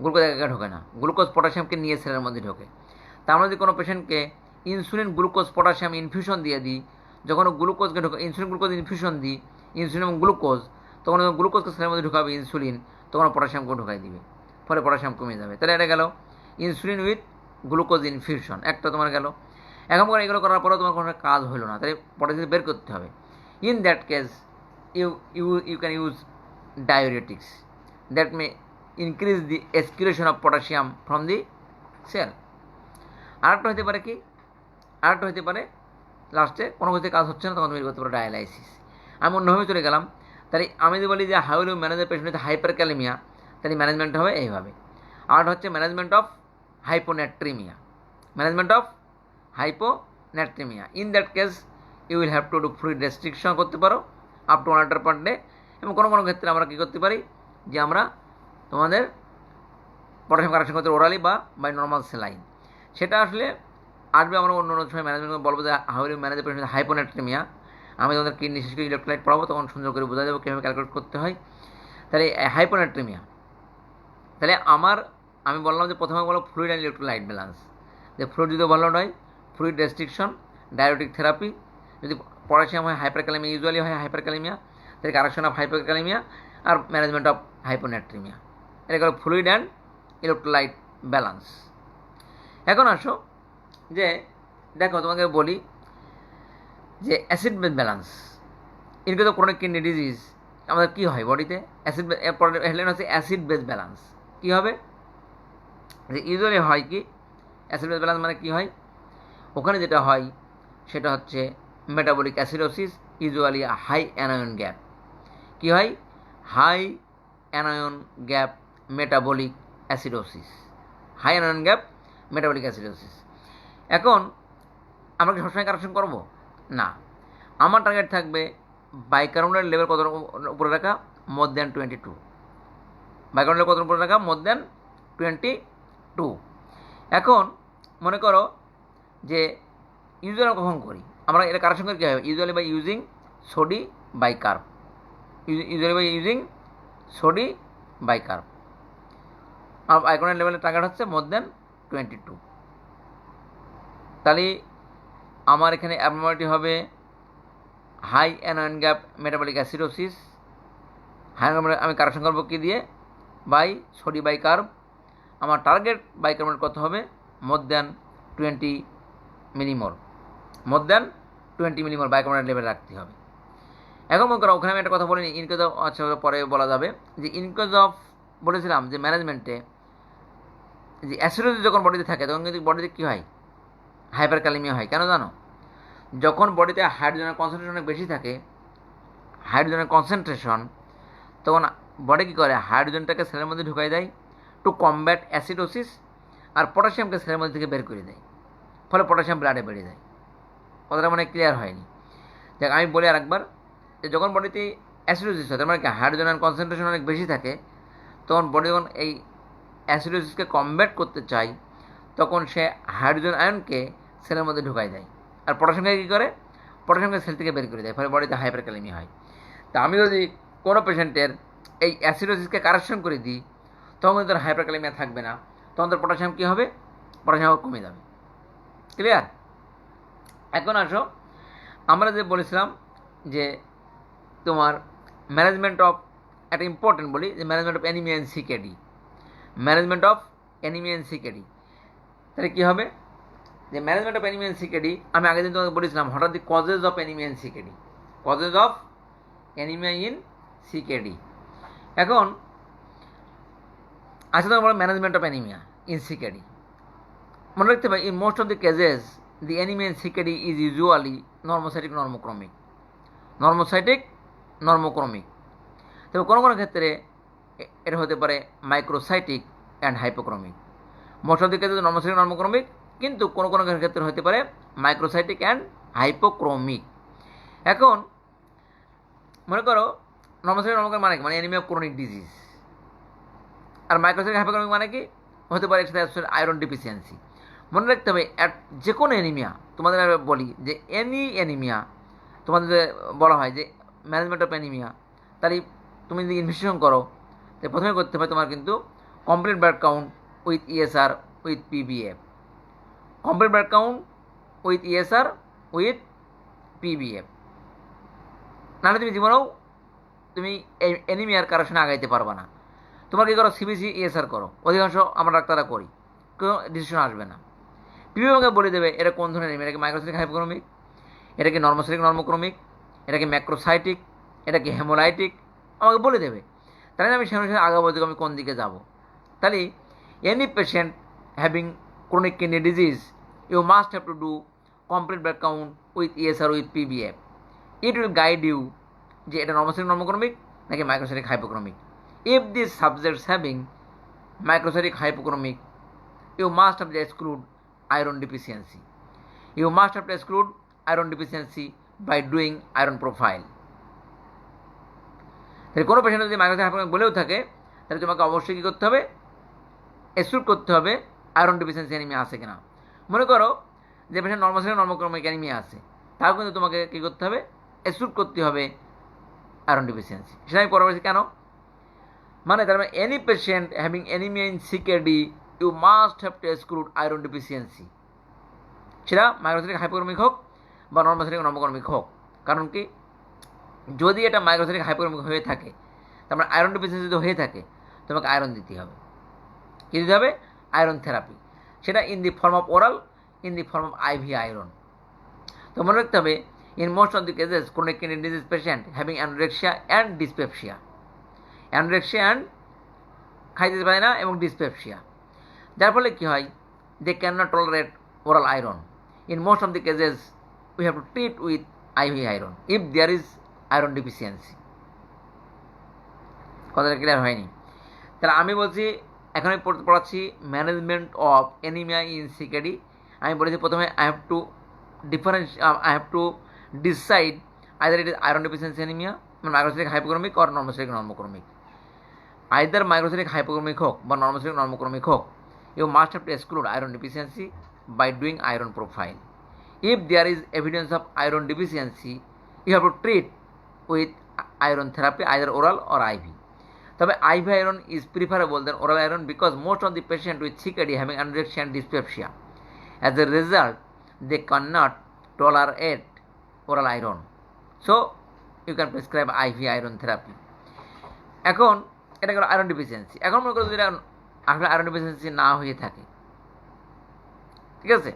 গ্লুকোজ একা ঢোকে না, গ্লুকোজ পটাশিয়ামকে নিয়ে সেলের মধ্যে ঢোকে। তা আমরা যদি কোনো পেশেন্টকে ইনসুলিন গ্লুকোজ পটাশিয়াম ইনফিউশন দিয়ে দিই, যখন গ্লুকোজকে ঢোকে ইনসুলিন গ্লুকোজ ইনফিউশন দিই, ইনসুলিন এবং গ্লুকোজ, তখন গ্লুকোজকে সেলের মধ্যে ঢোকাবে ইনসুলিন, তখন পটাশিয়ামকে ঢোকাই দিবে, ফলে পটাশিয়াম কমে যাবে। তাহলে এটা গেল ইনসুলিন উইথ গ্লুকোজ ইনফিউশন, একটা তোমার গেল। এখন এগুলো করার পরেও তোমার কোনো কাজ হলো না, তাহলে পটাশিয়াম বের করতে হবে। In that case you can use diuretics that may increase the excretion of potassium from the cell. আরেকটা হতে পারে কি? আরেকটা হতে পারে লাস্টে কোনো কিছুতে কাজ হচ্ছে না, তখন তুমি করতে পারো ডায়ালাইসিস। আমি অন্যভাবে চলে গেলাম। তাহলে আমি যদি বলি যে how will you manage the patient with hyperkalaemia, তাহলে ম্যানেজমেন্ট হবে এইভাবে। আর হচ্ছে management of hyponatraemia, management of hyponatraemia. In that case you will have to do fluid restriction করতে পারো up to 1 litre per day. এবং কোনো কোনো ক্ষেত্রে আমরা কী করতে পারি যে আমরা তোমাদের পটাশিয়াম কারেকশন করতে ওরালি বা বাই নর্মাল সেলাইন। সেটা আসলে আসবে আমরা অন্য অন্য সময় ম্যানেজমেন্ট বলবো যে how will you manage the patient with hyponatraemia. আমি তোমাদের কিডনি শেষ করে ইলেকট্রোলাইট পড়াবো, তখন সুন্দর করে বোঝা যাবে কীভাবে ক্যালকুলেট করতে হয়। তাহলে হাইপোন্যাট্রিমিয়া, তাহলে আমি বললাম যে প্রথমে বলো ফ্লুইড অ্যান্ড ইলেকট্রোলাইট ব্যালেন্স, যে ফ্লুইড যদি ভালো নয় ফ্লুইড রেস্ট্রিকশন, ডায়োটিক থেরাপি। যদি পটাশিয়াম হয় হাইপারক্যালেমিয়া, ইউজুয়ালি হয় হাইপারক্যালেমিয়া, তাহলে কারেকশন অফ হাইপারক্যালেমিয়া আর ম্যানেজমেন্ট অফ হাইপোন্যাট্রিমিয়া। এটা হলো ফ্লুইড অ্যান্ড ইলেকট্রোলাইট ব্যালেন্স। এখন আসো যে দেখো তোমাকে বলি যে অ্যাসিড বেস ব্যালেন্স। এর তো ক্রনিক কিডনি ডিজিজ আমাদের কী হয় বডিতে, অ্যাসিড হেডলাইন হচ্ছে অ্যাসিড বেস ব্যালেন্স। কী হবে যে ইউজুয়ালি হয় কি অ্যাসিড বেস ব্যালেন্স মানে কী হয়, ওখানে যেটা হয় সেটা হচ্ছে metabolic acidosis, usually high anion gap. কী হয়, high anion gap metabolic acidosis, high anion gap metabolic acidosis. এখন আমরা কি সবসময় কারেকশন করবো না, আমার টার্গেট থাকবে বাইকার্বনেট লেভেল কত উপরে রাখা, মোর দ্যান 22। বাইকার্বনেট লেভেল কত উপরে রাখা, মোর দ্যান 22। এখন মনে করো যে ইউজুয়ালি কখন করি আমরা এটা কারেকশন করি কী হবে, usually by using sodi bicarb, usually by using sodi bicarb. আর বাইকার্বনেট লেভেলের টার্গেট হচ্ছে মোর দ্যান 22। তাহলে আমার এখানে অ্যাবনর্মালিটি হবে high anion gap metabolic acidosis. High আমি কারেকশন করবো কী দিয়ে, বাই সোডি বাইকার্ব। আমার টার্গেট বাইকার্বনেট কত হবে, more than 20 millimole, more than 20 millimole bicarbonate level রাখতে হবে। এখন মনে করো ওখানে আমি একটা কথা বলিনি, ইনকেজ অফ, আচ্ছা পরে বলা যাবে যে ইনকেজ অফ বলেছিলাম যে ম্যানেজমেন্টে যে অ্যাসিডোসিস যখন বডিতে থাকে তখন কিন্তু বডিতে কী হয়, হাইপারক্যালেমিয়া হয়। কেন জানো, যখন বডিতে হাইড্রোজেনের কনসেন্ট্রেশন অনেক বেশি থাকে, হাইড্রোজেনের কনসেন্ট্রেশন, তখন বডি কী করে হাইড্রোজেনটাকে সেলের মধ্যে ঢুকাই দেয় টু কমব্যাট অ্যাসিডোসিস, আর পটাশিয়ামকে সেলের মধ্যে থেকে বের করে দেয়, ফলে পটাশিয়াম ব্লাডে বেড়ে যায়। কথাটা মানে ক্লিয়ার হয়নি। দেখ আমি বলি আর একবার, যে যখন বডিতে অ্যাসিডোসিস হয় তার মানে কি হাইড্রোজেনের কনসেন্ট্রেশন অনেক বেশি থাকে, তখন বডি যখন এই অ্যাসিডোসিসকে কমব্যাট করতে চায় তখন সে হাইড্রোজেন আয়নকে সেলের মধ্যে ঢুকাই দেয়, আর পটাশিয়ামকে কী করে, পটাশিয়ামকে সেল থেকে বের করে দেয়, ফলে বডিতে হাইপারক্যালেমিয়া হয়। তা আমি যদি কোনো পেশেন্টের এই অ্যাসিডোসিসকে কারেকশন করে দিই তখন কিন্তু তার হাইপারক্যালেমিয়া থাকবে না, তখন তার পটাশিয়াম কী হবে, পটাশিয়াম কমে যাবে। ক্লিয়ার? এখন আসো আমরা যে বলেছিলাম যে তোমার ম্যানেজমেন্ট অফ, একটা ইম্পর্টেন্ট বলি যে management of anaemia and CKD, management of anaemia and CKD. তাহলে কী হবে যে management of anaemia and CKD, আমি আগের দিন তোমাকে বলেছিলাম হঠাৎ the causes of anaemia and CKD, causes of anaemia in CKD. এখন আচ্ছা তোমার বলো management of anaemia in CKD. মনে রাখতে হবে in most of the cases the anaemia in CKD is usually normocytic normochromic, normocytic normochromic. তবে কোনো কোনো ক্ষেত্রে এটা হতে পারে microcytic and hypochromic. Most of the cases normocytic normochromic, কিন্তু কোনো কোনো ক্ষেত্রে হতে পারে মাইক্রোসাইটিক অ্যান্ড হাইপোক্রমিক। এখন মনে করো নর্মোসাইটিক নর্মোক্রমিক মানে কি, মানে অ্যানিমিয়া ক্রনিক ডিজিজ, আর মাইক্রোসাইটিক হাইপোক্রমিক মানে কি, হতে পারে একসাথে আয়রন ডিফিসিয়েন্সি। মনে রাখতে হবে যে কোনো অ্যানিমিয়া, তোমাদের বলি যে এনি অ্যানিমিয়া তোমাদের বলা হয় যে ম্যানেজমেন্ট অফ অ্যানিমিয়া, তাহলে তুমি যদি ইনভেস্টিগেশন করো তাহলে প্রথমে করতে হবে তোমার কিন্তু complete blood count with ESR with PBF, complete blood count with ESR with PBF. নাহলে তুমি জীবনেও তুমি এই অ্যানিমিয়ার কারেকশনে আগাইতে পারবে না। তোমার কী করো, সিবিসি ইএসআর করো, অধিকাংশ আমরা ডাক্তাররা করি, কোনো ডিসিশন আসবে না। পিবিএফ আমাকে বলে দেবে এটা কোন ধরনের অ্যানিমিয়া, এটা কি মাইক্রোসাইটিক হাইপোক্রমিক, এটা কি নর্মোসাইটিক নর্মোক্রমিক, এটা কি ম্যাক্রোসাইটিক, এটা কি হেমোলাইটিক, আমাকে বলে দেবে। তাহলে আমি সেই অনুসারে আগাবো যে আমি কোন দিকে যাব। তাহলে any patient having chronic kidney disease you must have to do complete blood count with ESR with PBA. It will guide you যে এটা নর্মোসেরিক নর্মোক্রমিক নাকি microcytic hypochromic. If this subjects having microcytic hypochromic, you must have to exclude iron deficiency. You must have to exclude iron deficiency by doing iron profile. তাহলে কোনো patient যদি মাইক্রোসেরিক হাইপোক্রমিক বলেও থাকে তাহলে তোমাকে অবশ্যই কী করতে হবে, এক্সক্লুড করতে হবে আয়রন ডেফিসিয়েন্সি অ্যানিমিয়া আছে কিনা। মনে করো যে পেশেন্ট নর্মোসেরিক নর্মোক্রমিক অ্যানিমিয়া আছে, তাও কিন্তু তোমাকে কী করতে হবে, এক্সক্লুড করতে হবে আয়রন ডেফিসিয়েন্সি। সেটা আমি পরবর্তী কেন, মানে তার মানে any patient having anaemia in CKD you must have to exclude iron deficiency, সেটা মাইক্রোসেরিক হাইপোক্রমিক হোক বা নর্মোসেরিক নর্মোক্রমিক হোক। কারণ কি, যদি এটা মাইক্রোসেরিক হাইপোক্রমিক হয়ে থাকে, তার মানে আয়রন ডেফিসিয়েন্সি যদি হয়ে থাকে, তোমাকে আয়রন দিতে হবে। কী দিতে হবে, আয়রন থেরাপি, সেটা in the form of oral, in the form of IV iron. তো মনে রাখতে হবে, in most of the cases chronic kidney disease patient having anorexia and dyspepsia, anorexia and খাইতে পারে না এবং ডিসপেপসিয়া, যার ফলে কী হয়, they can not tolerate oral iron. In most of the cases we have to treat with IV iron if there is iron deficiency. কথাটা clear হয়নি? তাহলে আমি বলছি, এখন আমি পড়াচ্ছি management of anaemia in CKD. আমি বলেছি প্রথমে I have to decide either it is iron deficiency anaemia, microcytic hypochromic or normocytic normochromic. Either microcytic hypochromic হোক বা নর্মোসেরিক নর্মোক্রমিক হোক, you must have to exclude iron deficiency by doing iron profile. If there is evidence of iron deficiency, you have to treat with iron therapy, either oral or IV. তবে IV iron is preferable than oral iron because most of the patient with CKD having anorexia and dyspepsia. As a result, they cannot tolerate oral iron. So, you can prescribe IV iron therapy. এখন এটা গেল iron deficiency. এখন মনে করো যদি আসলে iron deficiency না হয়ে থাকে, ঠিক আছে,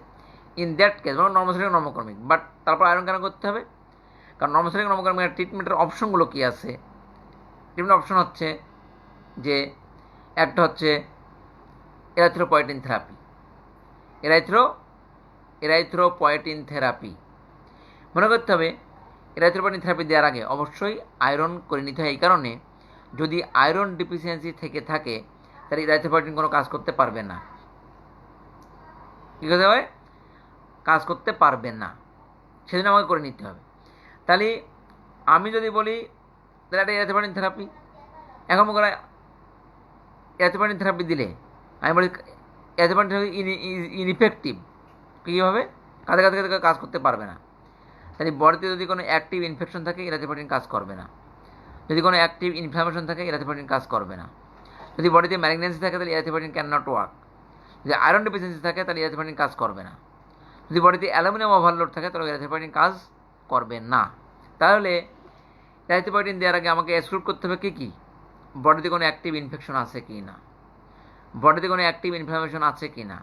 ইন দ্যাট কেস নর্মোসেরিক নর্মোক্রমিক, বাট তারপর আয়রন কেন করতে হবে? কারণ নর্মোসেরিক নর্মোক্রমিক ট্রিটমেন্টের অপশনগুলো কী আছে? ট্রিটমেন্ট অপশন হচ্ছে যে একটা হচ্ছে এরাইথ্রোপয়েটিন থেরাপি, এরাইথ্রোপয়েটিন থেরাপি। মনে করতে হবে এরাইথ্রোপয়েটিন থেরাপি দেওয়ার আগে অবশ্যই আয়রন করে নিতে হয়। এই কারণে যদি আয়রন ডেফিসিয়েন্সি থেকে থাকে তাহলে এরাইথ্রোপয়েটিন কোনো কাজ করতে পারবে না। কী করতে হবে? কাজ করতে পারবে না, সেজন্য আমাকে করে নিতে হবে। তাহলে আমি যদি বলি তাহলে একটা এরাইথ্রোপয়েটিন থেরাপি, এখন মনে করা এরাইথ্রোপয়েটিন থেরাপি দিলে আমি বলি এরাইথ্রোপয়েটিন থেরাপি ইনইফেক্টিভ, কীভাবে? কাঁধে কাঁধে কাঁধে কাজ করতে পারবে না। তাহলে বডিতে যদি কোনো অ্যাক্টিভ ইনফেকশন থাকে এরাইথ্রোপয়েটিন কাজ করবে না, যদি কোনো অ্যাক্টিভ ইনফ্লামেশন থাকে এরাইথ্রোপয়েটিন কাজ করবে না, যদি বডিতে ম্যালিগন্যান্সি থাকে তাহলে এরাইথ্রোপয়েটিন ক্যান নট ওয়ার্ক, যদি আয়রন ডেফিসিয়েন্সি থাকে তাহলে এরাইথ্রোপয়েটিন কাজ করবে না, যদি বডিতে অ্যালুমিনিয়াম ওভারলোড থাকে তাহলে এরাইথ্রোপয়েটিন কাজ করবে না। তাহলে এরাইথ্রোপয়েটিন দেওয়ার আগে আমাকে এক্সক্লুড করতে হবে কি, বডিতে কোনো অ্যাক্টিভ ইনফেকশন আছে কি না, বডিতে কোনো অ্যাক্টিভ ইনফ্লামেশন আছে কি না,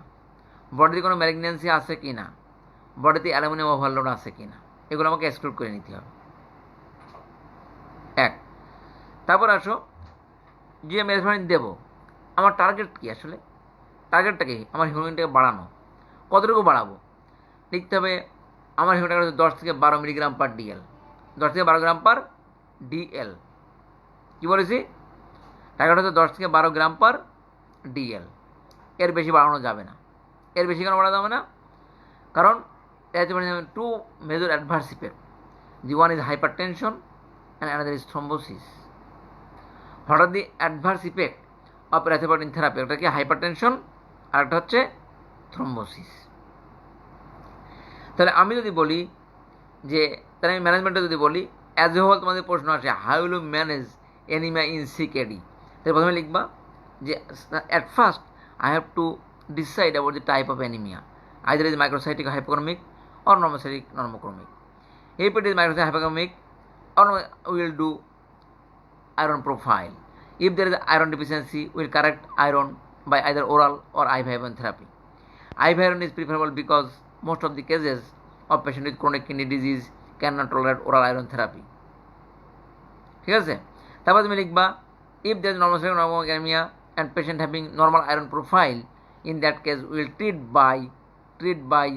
বডিতে কোনো ম্যালিগন্যান্সি আছে কি না, বডিতে অ্যালুমিনিয়াম ওভারলোড আছে কি না, এগুলো আমাকে এক্সক্লুড করে নিতে হবে। এক, তারপর আসো যে আমি এরাইথ্রোপয়েটিন দেবো, আমার টার্গেট কী? আসলে টার্গেটটা কি? আমার হিমোগ্লোবিনটাকে বাড়ানো। কতটুকু বাড়াবো? লিখতে হবে আমার হিমোগ্লোবিনটা হচ্ছে 10 থেকে 12 মিলিগ্রাম পার ডিএল, 10 থেকে 12 গ্রাম পার ডিএল। কী বলেছি? টার্গেট হচ্ছে 10 থেকে 12 গ্রাম পার ডিএল, এর বেশি বাড়ানো যাবে না। এর বেশি কেন বাড়ানো যাবে না? কারণ erythropoietin two major adverse effect, the one is hypertension and another is thrombosis. What are the adverse effect of erythropoietin therapy? একটা কি হাইপার টেনশন আর একটা হচ্ছে থ্রম্বোসিস। তাহলে আমি যদি বলি যে, তাহলে আমি ম্যানেজমেন্টে যদি বলি অ্যাজ এ হোল, তোমাদের প্রশ্ন আসে how will you manage anaemia in CKD? তাহলে প্রথমে লিখবা যে at first I have to decide about the type of anaemia, either is microcytic hypochromic or normocytic normochromic. If it is microcytic hypochromic, or we will do iron profile. If there is iron deficiency, we will correct iron by either oral or IV iron therapy. IV iron is preferable because most of the cases of patient with chronic kidney disease cannot tolerate oral iron therapy. ঠিক আছে? তারপর তুমি লিখবা if there is normal anemia and patient having normal iron profile, in that case we will treat by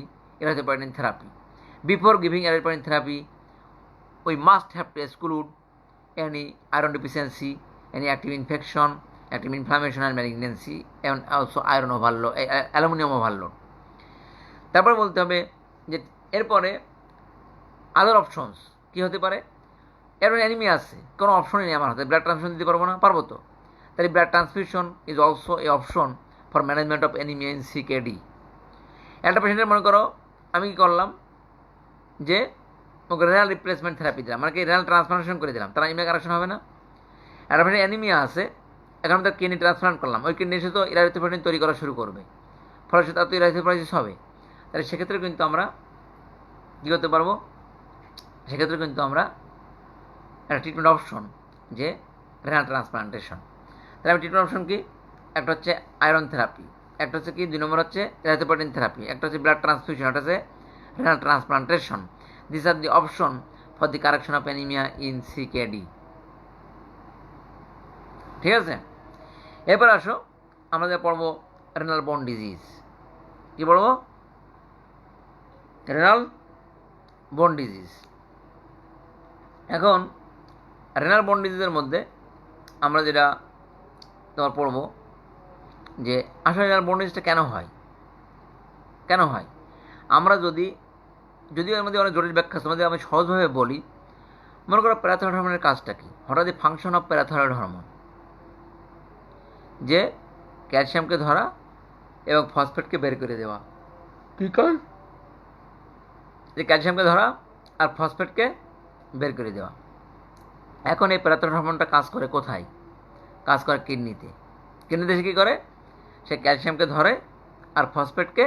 erythropoietin therapy. Before giving erythropoietin therapy, we must have to exclude any iron deficiency, any active infection, active inflammation and malignancy, and also iron overload, aluminium overload. তারপর বলতে হবে যে এরপরে আদার options কী হতে পারে। এর anaemia আছে, কোনো অপশনই নেই আমার হাতে, ব্লাড ট্রান্সফিউশন দিতে পারবো না, পারবো তো, তাহলে blood transfusion is also A option for management of anaemia in CKD. একটা পেশেন্টের মনে করো আমি কী করলাম যে ওকে রেনাল রিপ্লেসমেন্ট থেরাপি দিলাম, মানে কি রেনাল ট্রান্সপ্লান্টেশন করে দিলাম, তারা অ্যানিমিয়া কারেকশন হবে না। একটা পেশেন্ট অ্যানিমিয়া আছে, এখন আমি তার কিডনি ট্রান্সপ্লান্ট করলাম, ওই কিডনি এসে তো ইরাইথ্রোপয়েটিন তৈরি করা শুরু করবে, ফলে তার তো ইরাইথ্রোপয়েটিস হবে, তাহলে সেক্ষেত্রে কিন্তু আমরা কী করতে পারবো, সেক্ষেত্রে কিন্তু আমরা একটা ট্রিটমেন্ট অপশন যে রেনাল ট্রান্সপ্লান্টেশন। তাহলে আমি ট্রিটমেন্ট অপশন কি, একটা হচ্ছে আয়রন থেরাপি, একটা হচ্ছে কি 2 নম্বর হচ্ছে ইরাইথ্রোপয়েটিন থেরাপি, একটা হচ্ছে ব্লাড ট্রান্সফিউশন, একটা হচ্ছে renal transplantation. This are the option for the correction of anaemia in CKD. ঠিক আছে, এরপর আসো আমরা যা পড়বো রেনাল বোন ডিজিজ। কী পড়বো, রেনাল বোন ডিজিজ। এখন রেনাল বোন ডিজিজের মধ্যে আমরা যেটা তোমার পড়বো যে আসলে রেনাল বোন ডিজিজটা কেন হয়, কেন হয়। আমরা যদিও এর মধ্যে অনেক জটিল ব্যাখ্যা আছে, আমি সহজভাবে বলি। মনে করো প্যারাথাইরয়েড হরমোনের কাজটা কি, হঠাৎ ফাংশন অফ প্যারাথাইরয়েড হরমোন যে ক্যালসিয়ামকে ধরা এবং ফসফেটকে বের করে দেওয়া। কী কাজ, যে ক্যালসিয়ামকে ধরা আর ফসফেটকে বের করে দেওয়া। এখন এই প্যারাথাইরয়েড হরমোনটা কাজ করে কোথায়, কাজ করে কিডনিতে। কিডনিতে সে কী করে, সে ক্যালসিয়ামকে ধরে আর ফসফেটকে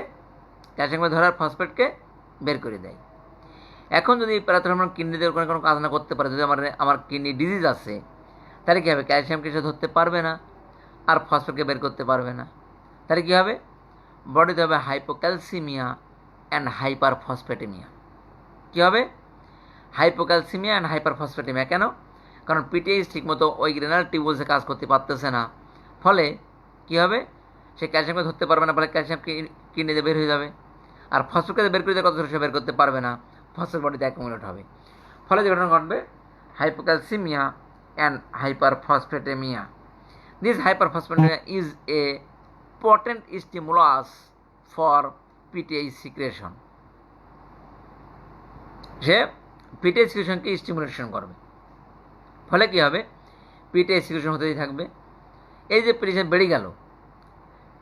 বের করে দেয়। এখন যদি প্যারাথাইরয়েড হরমোন কিডনিতে কোনো কাজ না করতে পারে, যদি আমার কিডনি ডিজিজ আছে, তাহলে কী হবে, ক্যালসিয়ামকে সে ধরতে পারবে না আর ফসফেটকে বের করতে পারবে না, তাহলে কী হবে, বডিতে হবে হাইপোক্যালসিমিয়া অ্যান্ড হাইপার ফসফেটেমিয়া। কী হবে, হাইপোক্যালসিমিয়া অ্যান্ড হাইপার ফসফেটেমিয়া। কেন, কারণ পিটিএইচ ঠিকমতো ওই রেনাল টিউবুলসে কাজ করতে পারতেছে না, ফলে কী হবে, সে ক্যালসিয়ামকে ধরতে পারবে না, ফলে ক্যালসিয়াম কিডনিতে বের হয়ে যাবে, আর ফসফেটকে বের করে দেওয়ার কথা সে বের করতে পারবে না, ফসফেট বডিতে অ্যাকুমুলেট হবে, ফলে যে ঘটনা ঘটবে hypocalcaemia and hyperphosphataemia. This hyperphosphatemia is a potent stimulus for PTH secretion. সে PTH সিক্রেশনকে স্টিমুলেশন করবে, ফলে কী হবে, PTH সিক্রেশন হতেই থাকবে। এই যে PTH বেড়ে গেল,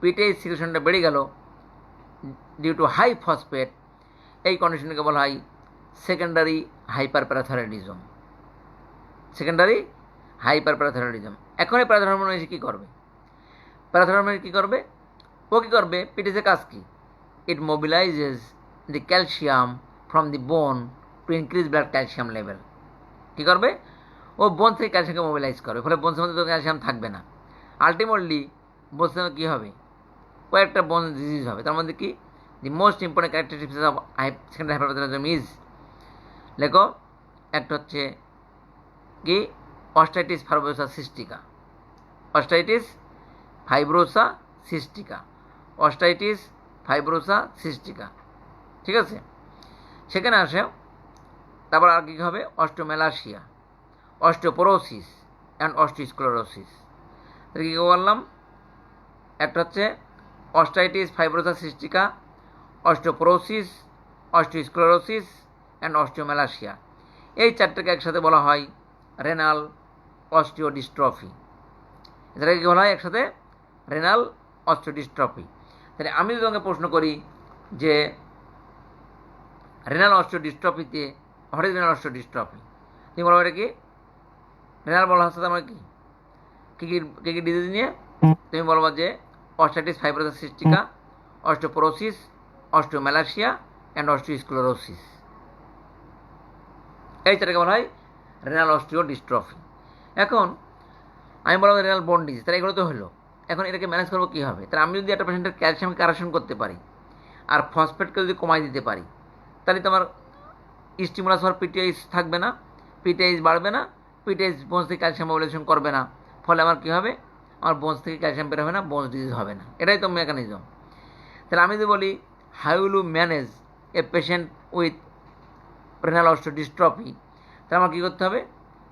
PTH সিক্রেশনটা বেড়ে গেল ডিউ টু হাই ফসফেট, এই কন্ডিশনকে বলা হয় সেকেন্ডারি হাইপারপ্যারাথাইরয়েডিজম। সেকেন্ডারি হাইপারপ্যারাথাইরয়েডিজম। এখন এই প্যারাথাইরয়েড হরমোন এসে কী করবে, প্যারাথাইরয়েড হরমোন কী করবে, ও কী করবে, পিটিএসের কাজ কী, ইট মোবিলাইজেস দি calcium from the bone to increase blood calcium level. কী করবে, ও বোন থেকে ক্যালসিয়ামকে মোবিলাইজ করবে, ফলে বোনসের মধ্যে তো ক্যালসিয়াম থাকবে না, আলটিমেটলি বোনসের কী হবে, কয়েকটা বোন ডিজিজ হবে। তার মধ্যে কি, the most important characteristics of secondary hyperparathyroidism is, লেখো, একটা হচ্ছে কি, অস্টাইটিস ফাইব্রোসা সিস্টিকা, অস্টাইটিস ফাইব্রোসা সিস্টিকা, অস্টাইটিস ফাইব্রোসা সিস্টিকা। ঠিক আছে, সেখানে আসে তারপর আর কী হবে, অস্টোমেলাসিয়া, অস্টিওপোরোসিস অ্যান্ড অস্টিওস্ক্লেরোসিস। তাহলে কী বললাম, একটা হচ্ছে অস্টাইটিস ফাইব্রোসা সিস্টিকা, অস্টিওপোরোসিস, অস্টিওস্ক্লেরোসিস অ্যান্ড অস্টিওমেলাসিয়া। এই চারটাকে একসাথে বলা হয় রেনাল অস্টিওডিস্ট্রফি। এটাকে কী বলা হয় একসাথে, রেনাল অস্টিওডিস্ট্রফি। তাহলে আমি যদি তোমাকে প্রশ্ন করি যে রেনাল অস্টিওডিস্ট্রফিতে, হোয়াট ইজ রেনাল অস্টিওডিস্ট্রফি, তুমি বলো এটা কি, রেনাল বলা হচ্ছে আমার কি কী কী ডিজিজ নিয়ে, তুমি বলবো যে অস্টাইটিস ফাইব্রোসা সিস্টিকা, অস্টিওপোরোসিস, অস্টিওমেলাসিয়া অ্যান্ড অস্টিওস্ক্লেরোসিস। এই চারটাকে বলা হয় রেনাল অস্টিওডিস্ট্রফি। এখন আমি বললাম রেনাল বোন ডিজিজ, তাহলে এগুলো তো হলো। এখন এটাকে ম্যানেজ করবো কী হবে, তাহলে আমি যদি একটা পেশেন্টের ক্যালসিয়ামকে কারেকশন করতে পারি আর ফসফেটকে যদি কমাই দিতে পারি, তাহলে তোমার স্টিমুলাস হওয়ার পিটিএইচ থাকবে না, পিটিএইচ বাড়বে না, পিটিএইচ বোনস থেকে ক্যালসিয়াম মোবিলাইজেশন করবে না, ফলে আমার কী হবে, আমার বোনস থেকে ক্যালসিয়াম বের হবে না, বোনস ডিজিজ হবে না। এটাই তো মেকানিজম। তাহলে আমি যদি বলি how will you manage a patient with renal osteodystrophy, তাহলে আমার কী করতে হবে,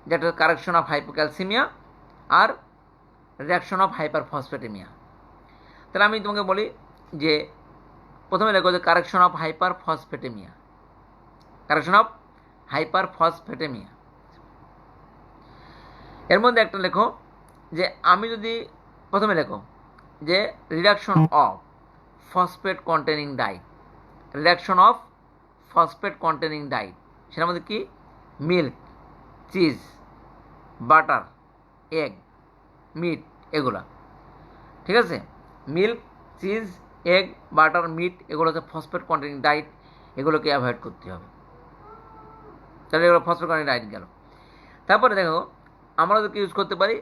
যে একটা কারেকশন অফ হাইপোক্যালসিমিয়া আর রিয়াকশন অফ হাইপারফসফেটেমিয়া। তাহলে আমি তোমাকে বলি যে প্রথমে লেখো যে correction of hyperphosphataemia, correction of hyperphosphataemia. এর মধ্যে একটা লেখো যে আমি যদি প্রথমে লেখো যে reduction of phosphate containing diet, reduction of phosphate containing diet, সেটার মধ্যে কি milk, cheese, butter, egg, meat, এগুলা, ঠিক আছে, milk, cheese, egg, butter, meat, এগুলো হচ্ছে ফসফেট কন্টেনিং ডাইট, এগুলোকে অ্যাভয়েড করতে হবে। তাহলে এগুলো ফসফেট কন্টেনিং ডাইট গেল। তারপরে দেখো আমরা ওদেরকে ইউজ করতে পারি,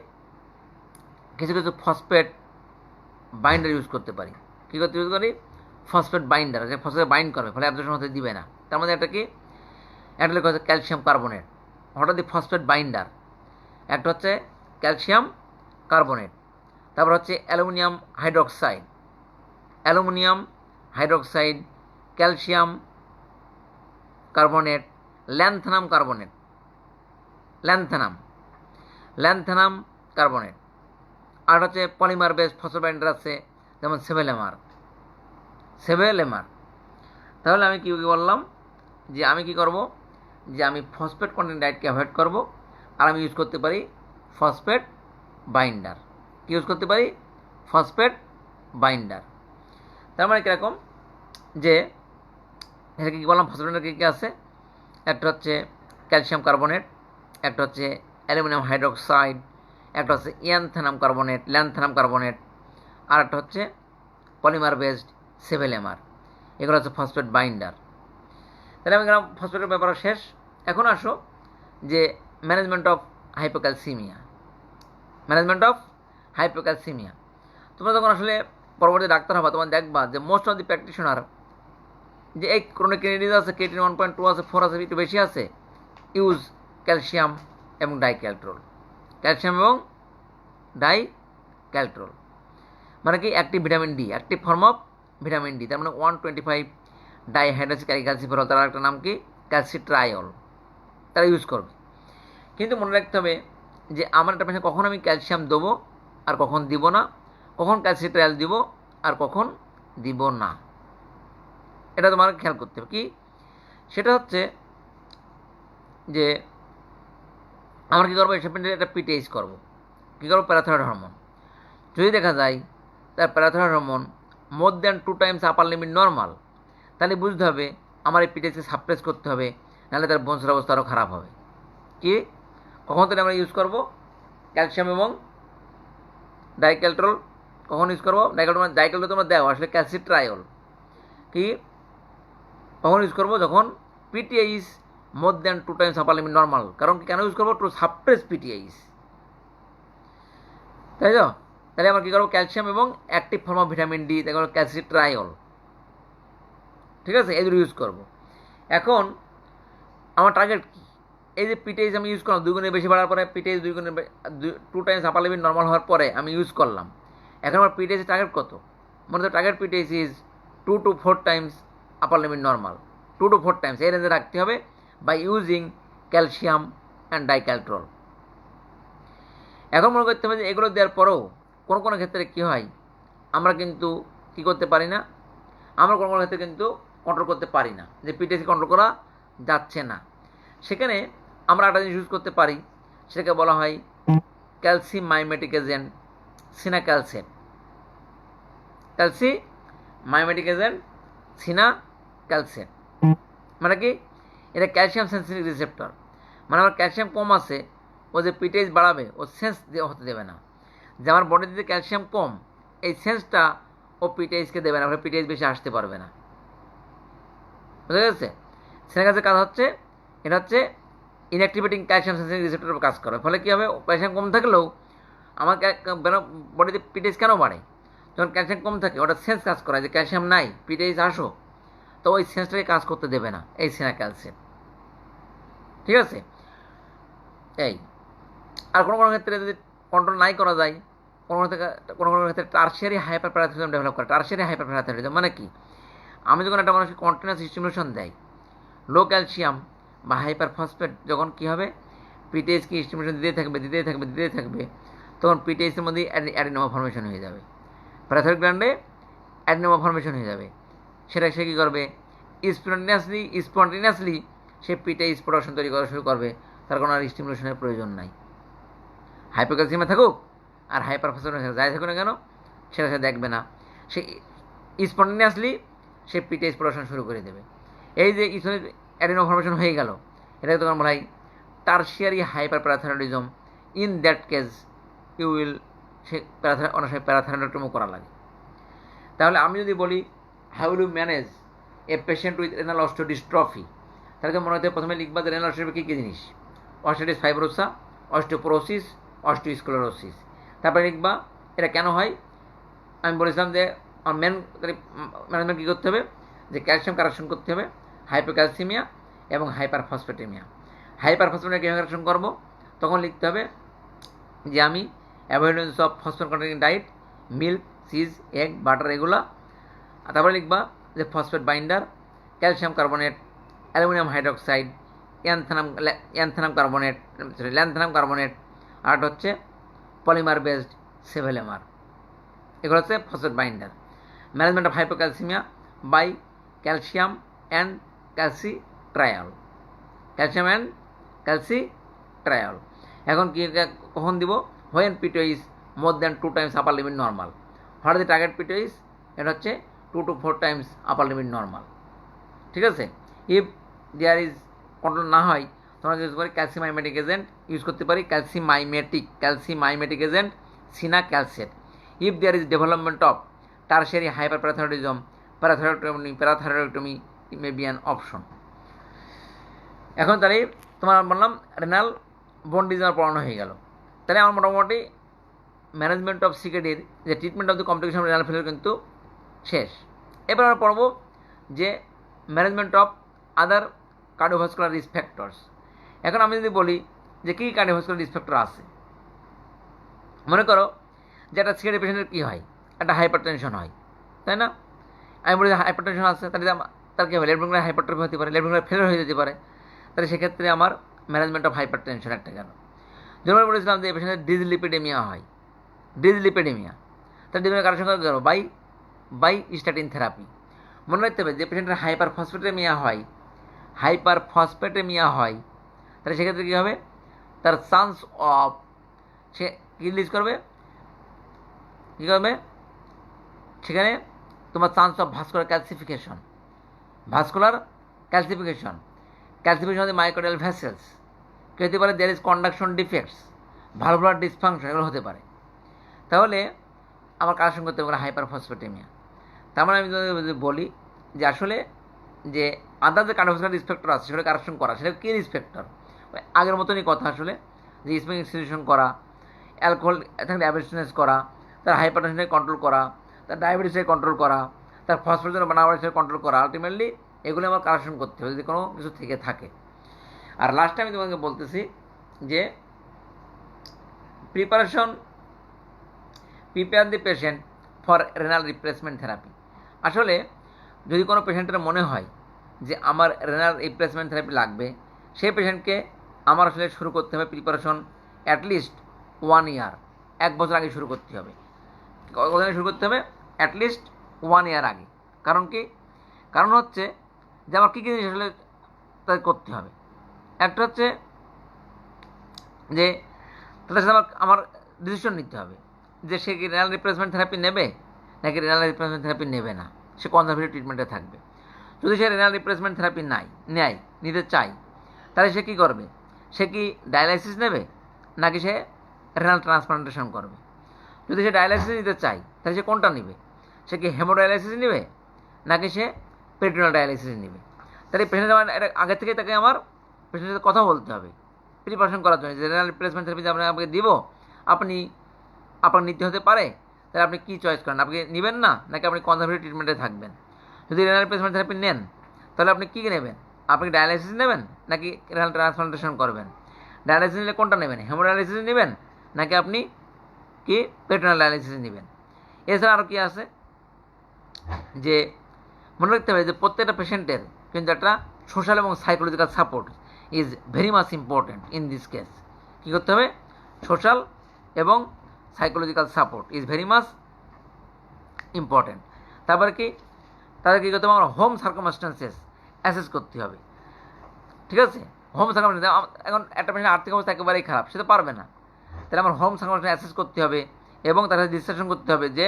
কিছু কিছু ফসফেট বাইন্ডার ইউজ করতে পারি। কী করতে ইউজ করি, ফসফেট বাইন্ডার, যে ফসফেট বাইন্ড করবে, ফলে অ্যাবজর্পশন হতে দিবে না। তার মধ্যে একটা কি, একটা লেখা হচ্ছে ক্যালসিয়াম কার্বনেট, হঠাৎ ফসফেট বাইন্ডার, একটা হচ্ছে ক্যালসিয়াম কার্বনেট, তারপর হচ্ছে aluminium hydroxide, aluminium hydroxide, calcium carbonate, lanthanum carbonate, lanthanum carbonate, আর হচ্ছে পলিমার বেস ফসফেট বাইন্ডার আছে, যেমন সেভেলেমার। তাহলে আমি কী বললাম, যে আমি কি করব, যে আমি ফসফেট কন্টেন্ট ডায়েটকে অ্যাভয়েড করব, আর আমি ইউজ করতে পারি ফসফেট বাইন্ডার। কী ইউজ করতে পারি, ফসফেট বাইন্ডার। তার মানে কীরকম, যে এটাকে কী বললাম, ফসফেট বাইন্ডার কী আছে, একটা হচ্ছে ক্যালসিয়াম কার্বনেট, একটা হচ্ছে অ্যালুমিনিয়াম হাইড্রোক্সাইড, একটা হচ্ছে ল্যান্থানাম কার্বনেট, আর একটা হচ্ছে পলিমার বেসড সেভেলেমার, এগুলো হচ্ছে ফসফেট বাইন্ডার। তাহলে আমি গেলাম ফসফেটের ব্যাপার শেষ। এখন আসো যে ম্যানেজমেন্ট অফ হাইপোক্যালসিমিয়া। তোমরা যখন আসলে পরবর্তী ডাক্তার হবা, তোমার দেখবা যে মোস্ট অফ দি প্র্যাকটিশনার যে এই ক্রনিক কিডনি ডিজিজ আছে, ক্রিয়েটিনিন 1.2 আছে, 4 আছে, একটু বেশি আছে, ইউজ ক্যালসিয়াম এবং ডাইক্যালট্রল, মানে কি active vitamin D, active form of vitamin D, তার মানে 125 ডাইহাইড্রোক্সিক্যালসিফেরল, তার একটা নাম কি ক্যালসিট্রায়ল, তারা ইউজ করবে। কিন্তু মনে রাখতে হবে যে আমার একটা পেশেন্ট কখন আমি ক্যালসিয়াম দেবো আর কখন দিব না, কখন ক্যালসিট্রায়ল দিব আর কখন দিব না, এটা তোমার খেয়াল করতে হবে। কি সেটা হচ্ছে যে আমরা কী করবো, এই পেশেন্টের একটা পিটিএইচ করবো, কী করবো, প্যারাথাইরয়েড হরমোন। যদি দেখা যায় তার প্যারাথাইরয়েড হরমোন মোর than 2 times upper limit normal, তাহলে বুঝতে হবে আমার এই পিটিএইচকে সাপ্রেস করতে হবে, নাহলে তার বংশের অবস্থা আরও খারাপ হবে। কি কখন তাহলে আমরা ইউজ করবো ক্যালসিয়াম এবং ডাইক্যালট্রল, কখন ইউজ করবো ডাইক্যালট্রল তোমরা দেও, আসলে ক্যালসিট্রায়ল। কি কখন ইউজ করবো, যখন PTH more than 2 times upper limit normal. কারণ কেন ইউজ করবো, টু সাপ্রেস পিটিএইচ, তাই তো। তাহলে আমরা কী করবো, ক্যালসিয়াম এবং active form of vitamin D, তাই ক্যালসিট্রায়ল, ঠিক আছে, এই দুটো ইউজ করবো। এখন আমার টার্গেট কী, এই যে পিটিএইচ আমি ইউজ করলাম 2 গুণের বেশি বাড়ার পরে, পিটিএইচ 2 টাইমস আপার লিমিট নর্মাল হওয়ার পরে আমি ইউজ করলাম। এখন আমার পিটিএইচ টার্গেট কত, মনে তো target PTH is 2 to 4 times upper limit normal, 2 to 4 times, এই রেঞ্জে রাখতে হবে by using calcium and dicaltrol. এখন মনে করতে হবে যে এগুলো দেওয়ার পরেও কোনো কোনো ক্ষেত্রে কী হয়, আমরা কিন্তু কী করতে পারি না, আমরা কোনো কোনো ক্ষেত্রে কিন্তু কন্ট্রোল করতে পারি না, যে পিটিএইচ কন্ট্রোল করা যাচ্ছে না। সেখানে আমরা একটা জিনিস ইউজ করতে পারি, সেটাকে বলা হয় ক্যালসিমাইমেটিক এজেন্ট সিনাক্যালসেট। মানে কি, এটা ক্যালসিয়াম সেন্সিটিভ রিসেপ্টর, মানে আমার ক্যালসিয়াম কম আছে, ও যে পিটিএইচ বাড়াবে ও সেন্স হতে দেবে না, যে আমার বডিতে ক্যালসিয়াম কম, এই সেন্সটা ও পিটিএইচকে দেবে না, ওখানে পিটিএইচ বেশি আসতে পারবে না। বুঝা গেছে, সেটার কাছে কাজ হচ্ছে, এটা হচ্ছে ইনঅ্যাক্টিভেটিং ক্যালসিয়াম সেন্সিটিভ রিসেপ্টরের উপর কাজ করে। ফলে কী হবে, ক্যালসিয়াম কম থাকলেও আমার বডিতে পিটিএইচ কেন বাড়ে, যখন ক্যালসিয়াম কম থাকে ওটা সেন্স কাজ করায় যে ক্যালসিয়াম নাই, পিটিএইচ আসো, তো ওই সেন্সটাকে কাজ করতে দেবে না এই সিনাক্যালসেট, ঠিক আছে। এই আর কোনো কোনো ক্ষেত্রে যদি কন্ট্রোল নাই করা যায়, কোনো কোনো ক্ষেত্রে টার্সিয়ারি হাইপারপ্যারাথাইরয়েডিজম ডেভেলপ করে। টার্সিয়ারি হাইপারপ্যারাথাইরয়েডিজম মানে কি, আমি যখন একটা মানুষকে কন্টিনিউয়াস স্টিমুলেশন দেয়, লো ক্যালসিয়াম বা হাইপারফসফেট যখন কী হবে, পিটিএইচকে স্টিমুলেশন দিতে থাকবে, তখন পিটিএইচের মধ্যে অ্যাডিনোমা ফর্মেশন হয়ে যাবে, প্যারাথাইরয়েড গ্ল্যান্ডে অ্যাডিনোমা ফর্মেশন হয়ে যাবে। সেটা সে কী করবে, স্পন্টেনিয়াসলি সে পিটিএইচ প্রোডাকশন তৈরি করা শুরু করবে, তার কোনো আর স্টিমুলেশনের প্রয়োজন নাই। হাইপোক্যালসিয়ামে থাকুক আর হাইপারফসফেট যাই থাকুক না কেন, সেটা সে দেখবে না, সে স্পন্টেনিয়াসলি সে পিটিএইচ প্রোডাকশন শুরু করে দেবে। এই যে অ্যাডিনো ফর্মেশন হয়ে গেল, এটাকে তখন বলা হয় tertiary hyperparathyroidism. In that case you will say অনেক সময় প্যারাথাইরয়েডেক্টমি করা লাগে। তাহলে আমি যদি বলি how will you manage a patient with renal osteodystrophy, তাহলে তো মনে হতে প্রথমে লিখবা যে রেনাল অস্টিওডিস্ট্রফি কী কী জিনিস, অস্টিওডিস ফাইব্রোসা, অস্টিওপোরোসিস, অস্টিওস্ক্লেরোসিস। তারপরে লিখবা এটা কেন হয়। আমি বলেছিলাম যে ম্যানেজমেন্ট কী করতে হবে, যে ক্যালসিয়াম কারেকশন করতে হবে, হাইপোক্যালসিমিয়া এবং হাইপারফসফেটেমিয়া। হাইপারফসফেটেমিয়া কীভাবে কারেকশন করবো, তখন লিখতে হবে যে আমি avoidance of phosphate containing diet, milk, cheese, egg, butter এগুলা। তারপরে লিখবা যে phosphate binder, calcium carbonate, aluminium hydroxide, lanthanum carbonate, আর হচ্ছে পলিমার বেসড সেভেলেমার। এগুলো হচ্ছে phosphate binder. Management of hypocalcaemia by calcium and calcitriol, এখন কি কখন দিব, when PTH more than 2 times upper limit normal. What is the target PTH, এটা হচ্ছে 2 to 4 times upper limit normal. ঠিক আছে। ইফ দেয়ার ইজ কন্ট্রোল না হয়, তোমরা ইউজ করি ক্যালসিমাইমেটিক এজেন্ট ইউজ করতে পারি, calcimimetic agent cinacalcet. If there is development of tertiary hyperparathyroidism, parathyroidectomy may be an option. এখন তাহলে তোমার বললাম রেনাল বোন ডিজিজ পড়ানো হয়ে গেল। তাহলে আমার মোটামুটি ম্যানেজমেন্ট অফ সিকেডির যে treatment of the complication renal failure কিন্তু শেষ। এবার আমরা পড়ব যে management of other cardiovascular risk factors. এখন আমি যদি বলি যে কী কার্ডিওভাস্কুলার রিস্ক ফ্যাক্টর আছে, মনে করো যে একটা সিকেডি পেশেন্টের কী হয়, একটা হাইপার টেনশন হয়, তাই না। আমি বলি হাইপার টেনশন আছে, তাহলে তার কী হবে, লেফট ভেন্ট্রিকুলার হাইপারট্রফি হতে পারে, লেফট ভেন্ট্রিকুলার ফেলিওর হয়ে যেতে পারে। তাহলে সেক্ষেত্রে আমার ম্যানেজমেন্ট অফ হাইপার টেনশন একটা গেল। যেমন বলেছিলাম যে এই পেশেন্টের ডিসলিপিডেমিয়া হয়, তার ডিসলিপিডেমিয়া কারোর সঙ্গে গেল বাই স্ট্যাটিন থেরাপি। মনে রাখতে হবে যে পেশেন্টের হাইপার ফসফেটেমিয়া হয়, তাহলে সেক্ষেত্রে কী হবে, তার চান্স অফ সে কী রিলিজ করবে, সেখানে তোমার chance of vascular calcification myocardial vessels কী হতে পারে, there is conduction defects, valvular dysfunction, এগুলো হতে পারে। তাহলে আমার কারেকশন করতে হবে হাইপার ফসফেটেমিয়া। তার মানে আমি যদি বলি যে আসলে যে আদার যে কার্ডিওভাস্কুলার রিস্ক ফ্যাক্টর আছে সেটা কারেকশন করা, সেটা কী রিস্ক ফ্যাক্টর, আগের মতনই কথা আসলে, যে স্মোকিং সিচুয়েশন করা, অ্যালকোহল থাকলে অ্যাবস্টিনেন্স করা, তার হাইপারটেনশনকে কন্ট্রোল করা, তার ডায়াবেটিসকে কন্ট্রোল করা, তার ফসফেট বানাবাড়িকে কন্ট্রোল করা, আলটিমেটলি এগুলো আমার কারেকশন করতে হবে যদি কোনো কিছু থেকে থাকে। আর লাস্টে আমি তোমাকে বলতেছি যে prepare the patient for renal replacement therapy. আসলে যদি কোনো পেশেন্টের মনে হয় যে আমার রেনাল রিপ্লেসমেন্ট থেরাপি লাগবে, সেই পেশেন্টকে আমার আসলে শুরু করতে হবে প্রিপারেশন অ্যাটলিস্ট 1 year, 1 বছর আগে শুরু করতে হবে। কতদিনে শুরু করতে হবে, অ্যাটলিস্ট 1 year আগে। কারণ কি, কারণ হচ্ছে যে আমার কী কী জিনিস আসলে তাদের করতে হবে। একটা হচ্ছে যে তাদের সাথে আমার ডিসিশন নিতে হবে যে সে কি রেনাল রিপ্লেসমেন্ট থেরাপি নেবে নাকি রেনাল রিপ্লেসমেন্ট থেরাপি নেবে না, সে কনজারভেটিভ ট্রিটমেন্টে থাকবে। যদি সে রেনাল রিপ্লেসমেন্ট থেরাপি নিতে চায়, তাহলে সে কী করবে, সে কি ডায়ালাইসিস নেবে নাকি সে রেনাল ট্রান্সপ্লান্টেশন করবে। যদি সে ডায়ালাইসিস নিতে চায় তাহলে সে কোনটা নেবে, সে কি হেমোডায়ালাইসিস নেবে নাকি সে পেরিটোনিয়াল ডায়ালাইসিস নেবে। তাহলে পেশেন্ট এটা আগে থেকে তাকে আমার পেশেন্টের সাথে কথা বলতে হবে প্রিপারেশন করার জন্য, যে রেনাল রিপ্লেসমেন্ট থেরাপি যে আপনাকে দিব, আপনার নিতে হতে পারে, তাহলে আপনি কী চয়েস করেন, আপনি নেবেন না নাকি আপনি কনজারভেটিভ ট্রিটমেন্টে থাকবেন। যদি রেনাল রিপ্লেসমেন্ট থেরাপি নেন তাহলে আপনি কী নেবেন, আপনি ডায়ালাইসিস নেবেন নাকি রেনাল ট্রান্সপ্লান্টেশন করবেন। ডায়ালাইসিস নিলে কোনটা নেবেন, হেমোডায়ালাইসিস নেবেন নাকি আপনি কি পেরিটোনিয়াল ডায়ালাইসিস নেবেন। এছাড়া আরও কী আছে, যে মনে রাখতে হবে যে প্রত্যেকটা পেশেন্টের কিন্তু একটা সোশ্যাল এবং psychological support, is very much important in this case. কী করতে হবে? সোশ্যাল এবং psychological support is very much important. তারপরে কি, তাদের কী করতে হবে? আমার হোম সার্কামস্টান্সেস অ্যাসেস করতে হবে, ঠিক আছে? হোম সার্কামস্টান্স, এখন একটা পেশেন্ট আর্থিক অবস্থা একেবারেই খারাপ, সে তো পারবে না, তাহলে আমার হোম সার্কামস্টান্স অ্যাসেস করতে হবে এবং তার সাথে ডিসকাশন করতে হবে যে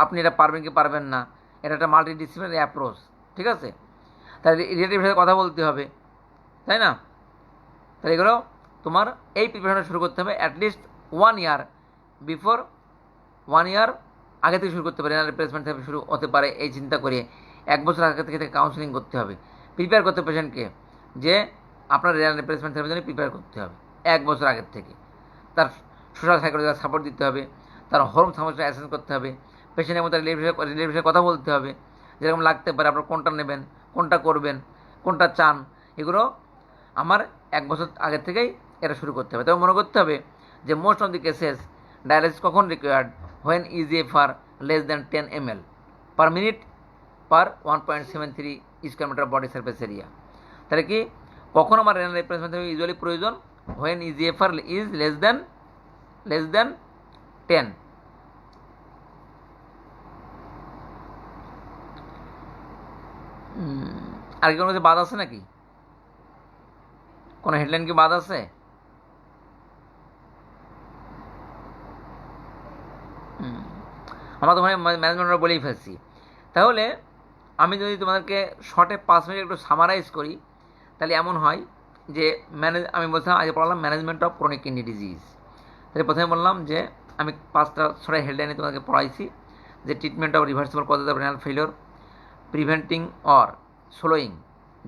আপনি এটা পারবেন কি পারবেন না। এটা একটা মাল্টিডিসিপ্লিনারি অ্যাপ্রোচ, ঠিক আছে? তাহলে রিলেটিভের সাথে কথা বলতে হবে, তাই না? তাহলে এগুলো তোমার এই প্রিপারেশনটা শুরু করতে হবে অ্যাটলিস্ট 1 ইয়ার বিফোর, 1 ইয়ার আগে থেকে শুরু করতে পারে। রিপ্লেসমেন্ট থেরাপি শুরু হতে পারে এই চিন্তা করে 1 বছর আগে থেকে কাউন্সিলিং করতে হবে, প্রিপেয়ার করতে পেশেন্টকে যে আপনার রেনাল রিপ্লেসমেন্ট থেরাপির জন্য প্রিপেয়ার করতে হবে 1 বছর আগের থেকে। তার সোশ্যাল সাইকোলজিক্যাল সাপোর্ট দিতে হবে, তার হরমোন সমস্যা অ্যাসেস করতে হবে, পেশেন্টের মধ্যে রিলেটিভের কথা বলতে হবে, যেরকম লাগতে পারে আপনার কোনটা নেবেন, কোনটা করবেন, কোনটা চান, এগুলো আমার 1 বছর আগের থেকেই এটা শুরু করতে হবে। তবে মনে করতে হবে যে most of the cases dialysis কখন required, when eGFR less than 10 ml per minute per 1.73 square metre body surface area. তাহলে কি, কখন আমার রেনাল রিপ্লেসমেন্ট থেরাপি ইউজুয়ালি প্রয়োজন? When eGFR is less than 10। আর কি কোনো কিছু বাদ আছে নাকি? কোনো হেডলাইন কি বাদ আছে? আমরা তো ম্যানেজমেন্টরা বলেই ফেলছি। তাহলে আমি যদি তোমাদেরকে শর্টে 5 মিনিট একটু সামারাইজ করি, তাহলে এমন হয় যে আমি বলছিলাম আগে পড়ালাম management of chronic kidney disease. তাহলে প্রথমে বললাম যে আমি 5টা শর্টের হেডলাইনে তোমাদেরকে পড়াইছি যে treatment of reversible causes of renal failure, preventing or slowing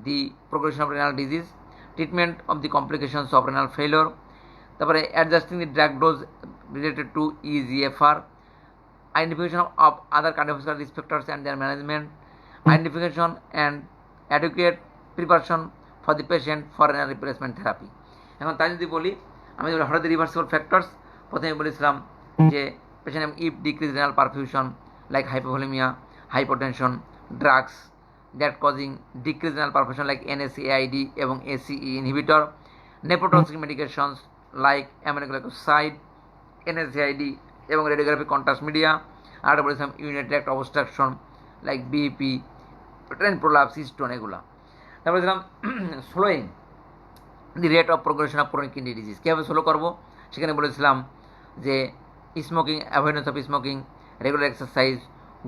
the progression of renal disease, treatment of the complications of renal failure, তারপরে adjusting the drug dose related to eGFR, identification of other cardiovascular risk factors and their management, identification and adequate preparation for the patient for renal replacement therapy. এখন তাই যদি বলি, আমি হঠাৎ reversible factors প্রথমে বলেছিলাম যে patient if decrease renal perfusion like hypovolaemia, hypotension, drugs that causing decrease renal perfusion like NSAID এবং ACE inhibitor, nephrotoxic medications like aminoglycoside, NSAID এবং রেডিওগ্রাফিক কন্ট্রাস্ট মিডিয়া। আর বলেছিলাম urinary tract obstruction like BP, train prolapse, stone, এগুলো। তারপরে বলেছিলাম slowing the rate of progression of chronic kidney disease, কীভাবে slow করবো সেখানে বলেছিলাম যে smoking, avoidance of smoking, regular exercise,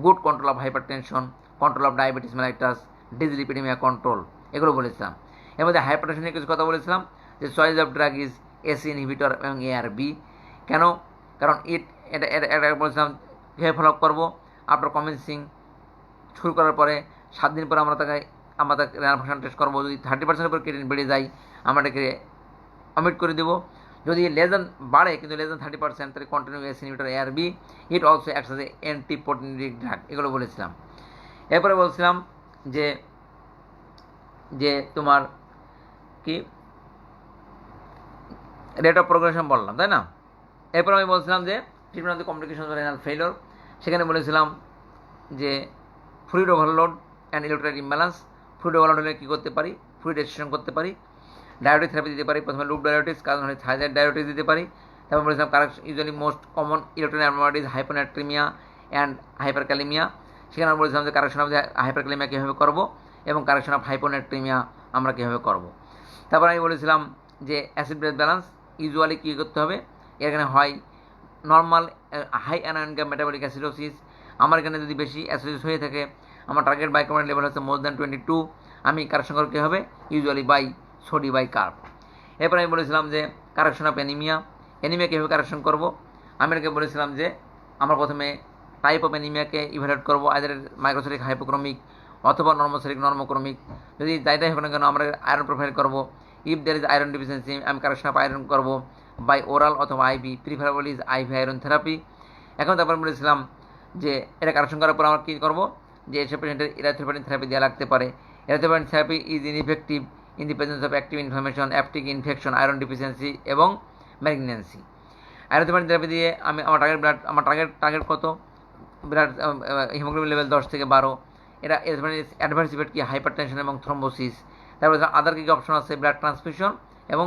good control of hypertension, control of diabetes mellitus, dyslipidaemia control, এগুলো বলেছিলাম। এর মধ্যে হাইপার টেনশনের কিছু কথা বলেছিলাম যে choice of drug is AC inhibitor এবং ARB। কেন? কারণ এটা বলেছিলাম কীভাবে ফলো আপ করবো। আফটার কমেন্সিং শুরু করার পরে 7 দিন পরে আমরা তাকে রেনাল ফাংশন টেস্ট করবো। যদি 30% উপর ক্রিয়েটিনিন বেড়ে যায় আমরা এটাকে অমিট করে দেবো। যদি লেস দেন বাড়ে কিন্তু লেস দেন 30% তাহলে continue ACE inhibitor ARB। It also acts as a antiproteinuric drug, এগুলো বলেছিলাম। এরপরে বলছিলাম যে তোমার কি রেট অফ প্রোগ্রেশন বললাম, তাই না? এরপর আমি বলছিলাম যে treatment of the complication of renal failure, সেখানে বলেছিলাম যে fluid overload and electrolyte imbalance. Fluid overload হলে কী করতে পারি? ফ্লুইড রেস্ট্রিকশন করতে পারি, ডায়াবেটিক থেরাপি দিতে পারি। প্রথমে লুপ ডায়াবেটিস, কারণ হলে থাইরয়েড ডায়াবেটিস দিতে পারি। তারপর বলেছিলাম correction usually most common electrolyte abnormalities hyponatraemia and hyperkalaemia. সেখানে আমরা বলেছিলাম যে কারেকশন অফ হাইপারক্যালেমিয়া কীভাবে করবো এবং কারেকশন অফ হাইপোনাট্রিমিয়া আমরা কীভাবে করবো। তারপর আমি বলেছিলাম যে অ্যাসিড বেস ব্যালেন্স ইউজুয়ালি কী করতে হবে, এখানে হয় normal high anionic metabolic acidosis. আমার এখানে যদি বেশি অ্যাসিডোসিস হয়ে থাকে, আমার টার্গেট বাইকার্বনেট লেভেল হচ্ছে মোর দ্যান 22, আমি কারেকশন করে কী হবে? Usually by soda bicarb. এরপর আমি বলেছিলাম যে কারেকশন অফ অ্যানিমিয়া কীভাবে কারেকশন করবো। আমি এটাকে বলেছিলাম যে আমরা প্রথমে টাইপ অফ অ্যানিমিয়াকে ইভ্যালুয়েট করবো, আইদার মাইক্রোসেরিক হাইপোক্রমিক অথবা নর্মোসেরিক নর্মোক্রমিক। যদি যাইটাই হোক না কেন আমরা আয়রন প্রোফাইল করবো। If there is iron deficiency আমি কারেকশন অফ আয়রন করবো বাই ওরাল অথবা IV, preferable is IV iron therapy. এখন তারপর বলেছিলাম যে এটা কারেকশন করার পর আমরা কী করবো, যে এসব পেশেন্টের ইরাথ্রোপয়েটিন থেরাপি দেওয়া লাগতে পারে। Erythropoietin therapy is ineffective in the presence of active inflammation, septic infection, iron deficiency এবং ম্যালিগন্যান্সি। ইরাথ্রোপয়েটিন থেরাপি দিয়ে আমার টার্গেট কত? ব্লাড হিমোগ্লোবিন লেভেল 10 থেকে 12। এটা অ্যাডভার্স ইফেক্ট কি? হাইপার টেনশন এবং থ্রম্বোসিস। তারপরে আদার কী কী অপশন আছে? ব্লাড ট্রান্সফিউশন এবং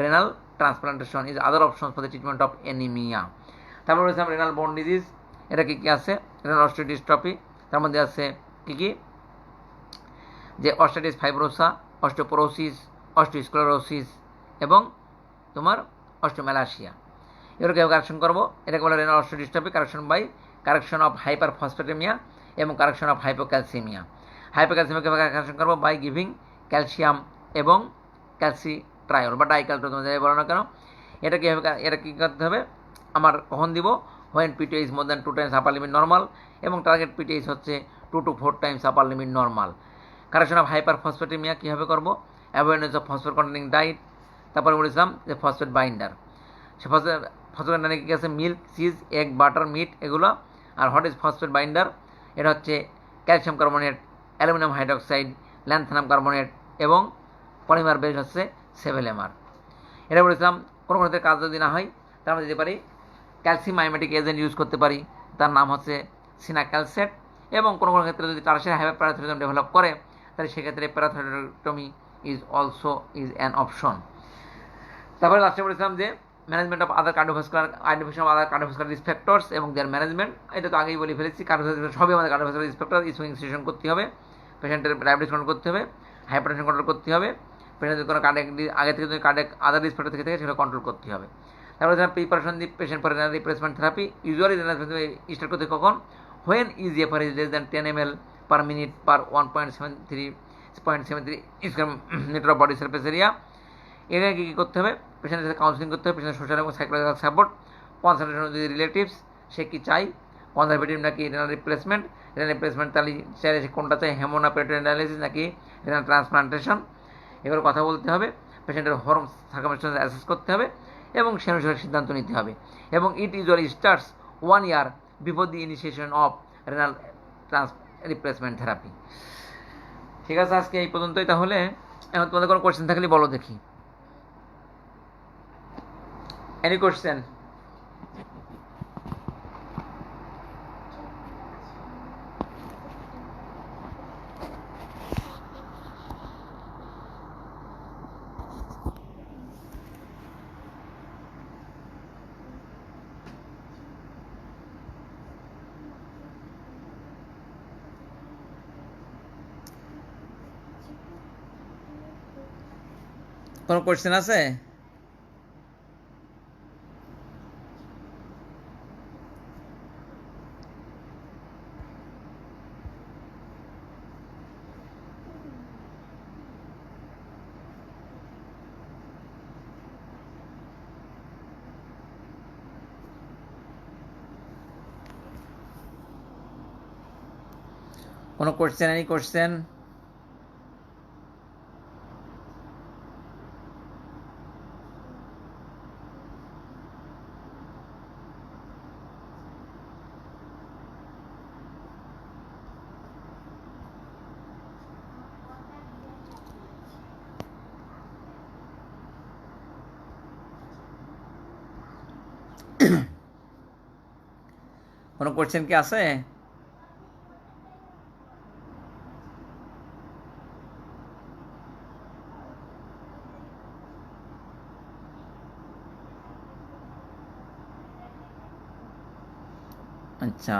renal transplantation is other option for the treatment of anaemia. তারপর রয়েছে রেনাল বোন ডিজিজ, এটা কী কী আছে? রেনাল অস্টিওডিস্ট্রফি, তার মধ্যে আছে কী কী? যে অস্টাইটিস ফাইব্রোসা, অস্টিওপোরোসিস, অস্টিওস্ক্লেরোসিস এবং তোমার অস্টিওম্যালাসিয়া। এগুলো কীভাবে কারেকশন করবো? এটাকে বলে renal osteodystrophy correction by correction of hyperphosphataemia এবং কারেকশন অফ হাইপোক্যালসিমিয়া। হাইপোক্যালসিমিয়া কীভাবে কারেকশন করবো? বাই গিভিং ক্যালসিয়াম এবং ক্যালসিট্রায়ল বা ডাইক্যালট্রোল, তোমরা যাই বলো না কেন। এটা কীভাবে, এটা কী করতে হবে? আমার কখন দিব? When PTH is more than 2 times upper limit normal এবং টার্গেট পিটিআই হচ্ছে 2 to 4 times upper limit normal. Correction of hyperphosphataemia কীভাবে করবো? Avoidance of phosphate containing diet. তারপরে বলেছিলাম যে ফসফেট বাইন্ডার, সে ফসফেট বাইন্ডার কী আছে? Milk, cheese, egg, butter, meat এগুলো। আর হোয়াট ইজ ফসফেট বাইন্ডার? এটা হচ্ছে calcium carbonate, aluminium hydroxide, lanthanum carbonate এবং পলিমার বেস হচ্ছে সেভেলেমার। এটা বলেছিলাম কোনো কোনো কাজ যদি না হয় তার মধ্যে দিতে পারি ক্যালসিয়াম মাইমেটিক এজেন্ট ইউজ করতে পারি, তার নাম হচ্ছে সিনাক্যালসেট। এবং কোনো কোনো ক্ষেত্রে যদি টার্সিয়ারি হাইপারপ্যারাথাইরয়েডিজম ডেভেলপ করে তাহলে সেক্ষেত্রে parathyroidectomy is also is an option. তারপরে লাস্টে বলেছিলাম যে management of other cardiovascular, identification of other cardiovascular risk factors এবং দেয়ার ম্যানেজমেন্ট। এটা তো আগেই বলে ফেলেছি, কার্ডিওভাস্কুলার সবই আমাদের cardiovascular risk factor. Issuing situation করতে হবে, পেশেন্টের ডায়াবেটিস কন্ট্রোল করতে হবে, হাইপারটেনশন কন্ট্রোল করতে হবে, পেশেন্টের কোনো কার্ডিয়াক আগে থেকে যদি কার্ডিয়াক আদার রিস্ক ফ্যাক্টর থেকে থাকে সেটা কন্ট্রোল করতে হবে। তারপরে preparation the patient for renal replacement therapy. Usually renal start করতে কখন? When eGFR is less than 10 ml per minute per 1.73 square metre of body surface area. এখানে কী কী করতে হবে? পেশেন্টের সাথে কাউন্সিলিং করতে হবে, পেশেন্টের সোশ্যাল এবং সাইকোলজিক্যাল সাপোর্ট, কনসালটেশন যদি রিলেটিভস, সে কী চাই, কনজারভেটিভ নাকি রেনাল রিপ্লেসমেন্ট, রেনাল রিপ্লেসমেন্ট তাহলে চাইলে সে কোনটা চাই, হেমোনা পেরিটোনিয়াল ডায়ালিসিস নাকি রেনাল ট্রান্সপ্লান্টেশন, এগুলো কথা বলতে হবে। পেশেন্টের হরম সার্কামস্টেন্স অ্যাসেস করতে হবে এবং সে অনুসারে সিদ্ধান্ত নিতে হবে। এবং it usually starts 1 year before the initiation of renal replacement therapy. ঠিক আছে, আজকে এই পর্যন্তই। তাহলে এখন তোমাদের কোনো কোয়েশ্চেন থাকলে বলো দেখি। Any question? কোনো কোয়েশ্চেন আছে? কোনো কোয়েশ্চেন? Any question? কোনো কোয়েশ্চেন কি আছে? আচ্ছা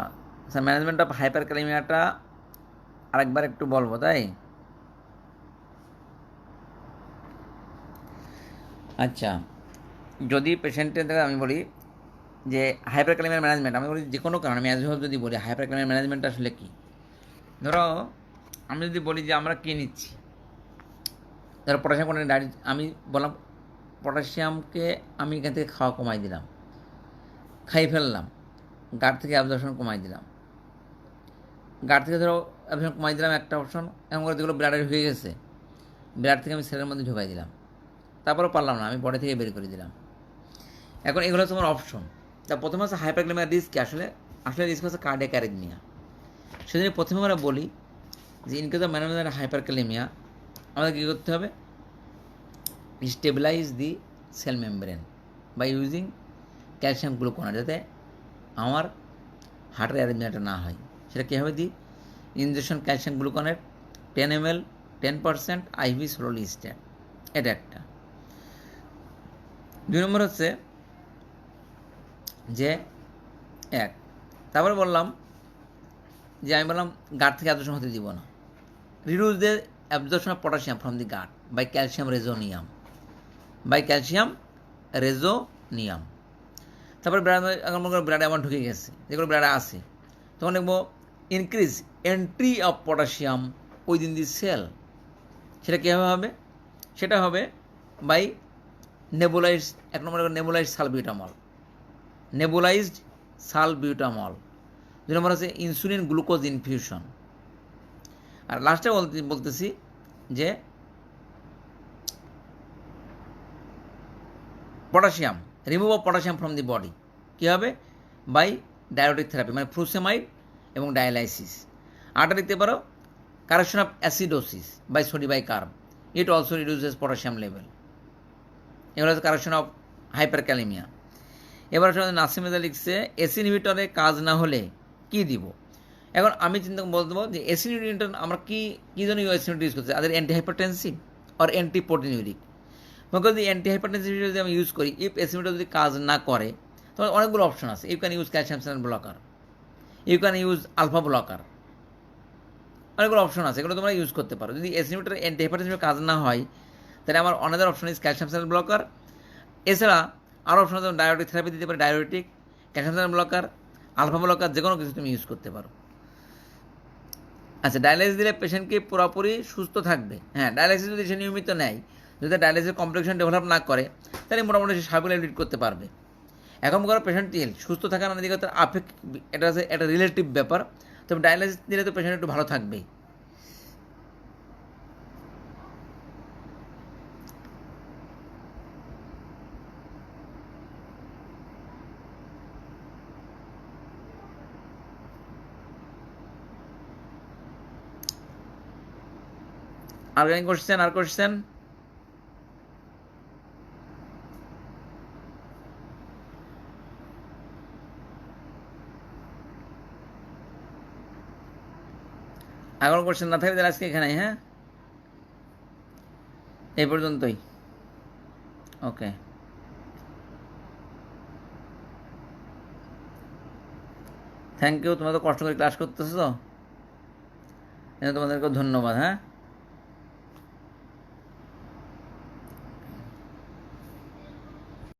স্যার, ম্যানেজমেন্ট অফ হাইপারক্যালেমিয়াটা আরেকবার একটু বলবো, তাই? আচ্ছা, যদি পেশেন্টের আমি বলি যে হাইপারক্যালেমিয়ার ম্যানেজমেন্ট, আমি বলি যে কোনো কারণে আমি অ্যাজ হোল যদি বলি হাইপারক্যালেমিয়ার ম্যানেজমেন্ট আসলে কী। ধরো আমি যদি বলি যে আমরা কী নিচ্ছি, ধরো পটাশিয়াম কন্টেন্ট ডায়েট, আমি বললাম পটাশিয়ামকে আমি এখান থেকে খাওয়া কমাই দিলাম, খাইয়ে ফেললাম, গাট থেকে অ্যাবজর্পশন কমাই দিলাম, গাট থেকে ধরো অ্যাবজর্পশন কমাই দিলাম একটা অপশন, এমন করে যেগুলো ব্লাডে ঢুকে গেছে ব্লাড থেকে আমি সেলের মধ্যে ঢুকাই দিলাম, তারপরেও পারলাম না, আমি বডি থেকে বের করে দিলাম। এখন এগুলো হচ্ছে আমার অপশন। তা প্রথমে হচ্ছে হাইপারক্যালেমিয়ার রিস্ক কি? আসলে রিস্ক হচ্ছে কার্ডিয়াক অ্যারিথমিয়া। সেজন্য প্রথমে আমরা বলি যে in case of management hyperkalaemia আমাদের কী করতে হবে? Stabilise the cell membrane by using calcium gluconate, যাতে আমার হার্টের অ্যারিথমিয়াটা না হয়। সেটা কীভাবে দিই? Injection calcium gluconate 10 ml 10% IV slowly stat, এটা একটা। 2 নম্বর হচ্ছে যে 1, তারপরে বললাম যে আমি বললাম গাট থেকে অ্যাবজর্পশন হতে দিব না, reduce the absorption of potassium from the gut by calcium resonium. তারপরে ব্লাডে আমার ঢুকে গেছে, যেগুলো ব্লাডে আছে, তখন দেখবো increase entry of potassium within the cell. সেটা কীভাবে হবে? সেটা হবে বাই নেবুলাইজড, 1 নম্বর নেবুলাইজড সালবিউটামল। 2 নম্বর হচ্ছে ইনসুলিন গ্লুকোজ ইনফিউশন। আর লাস্টে বলতেছি যে potassium, remove of potassium from the body কী হবে? বাই ডায়োটিক থেরাপি, মানে ফ্রুসেমাইড এবং ডায়ালাইসিস। আরটা লিখতে পারো correction of acidosis by soda bicarb, it also reduces potassium level. এগুলো হচ্ছে কারেকশন অফ হাইপারক্যালেমিয়া। এবার নাসিম রেজা লিখছে এসি ইনহিবিটরে কাজ না হলে কি দিব। এখন আমি চিন্তা বলতে যে এসি ইনহিবিটর আমরা কি জন্য এসি ইনহিবিটর ইউজ করছি? আদের অ্যান্টি হাইপারটেনসিভ আর অ্যান্টি প্রোটিনিউরিক। মনে করি যদি অ্যান্টি হাইপারটেনসিভ যদি আমি ইউজ করি, ইফ এসি ইনহিবিটর যদি কাজ না করে, তখন অনেকগুলো অপশন আছে। You can use calcium channel blocker, you can use alpha blocker, অনেকগুলো অপশন আছে, এগুলো তোমরা ইউজ করতে পারো। যদি এসি ইনহিবিটর অ্যান্টি হাইপারটেনসিভ কাজ না হয়, তাহলে আমার another option is calcium channel blocker. এছাড়া আরও অপশন আছে, ডায়োটিক থেরাপি দিতে পারে, diuretic, calcium channel blocker, alpha blocker, যে কোনো কিছু তুমি ইউজ করতে পারো। আচ্ছা, ডায়ালাইসিস দিলে পেশেন্ট কি পুরোপুরি সুস্থ থাকবে? হ্যাঁ, ডায়ালাইসিস যদি সে নিয়মিত নেয়, যদি ডায়ালাইসিস কমপ্লিকেশন ডেভেলপ না করে, তাহলে মোটামুটি সে স্বাভাবিক লিড করতে পারবে। এখন করে পেশেন্টটি সুস্থ থাকার দিকে তার এটা আছে একটা রিলেটিভ ব্যাপার। তবে ডায়ালাইসিস দিলে তো পেশেন্ট একটু ভালো থাকবেই। আর কোশ্চেন? এখন কোশ্চেন না থাকলে তাহলে আজকে এখানে, হ্যাঁ, এই পর্যন্তই। ওকে, থ্যাংক ইউ। তোমরা তো কষ্ট করে ক্লাস করতেছো, তোমাদেরকে ধন্যবাদ। হ্যাঁ।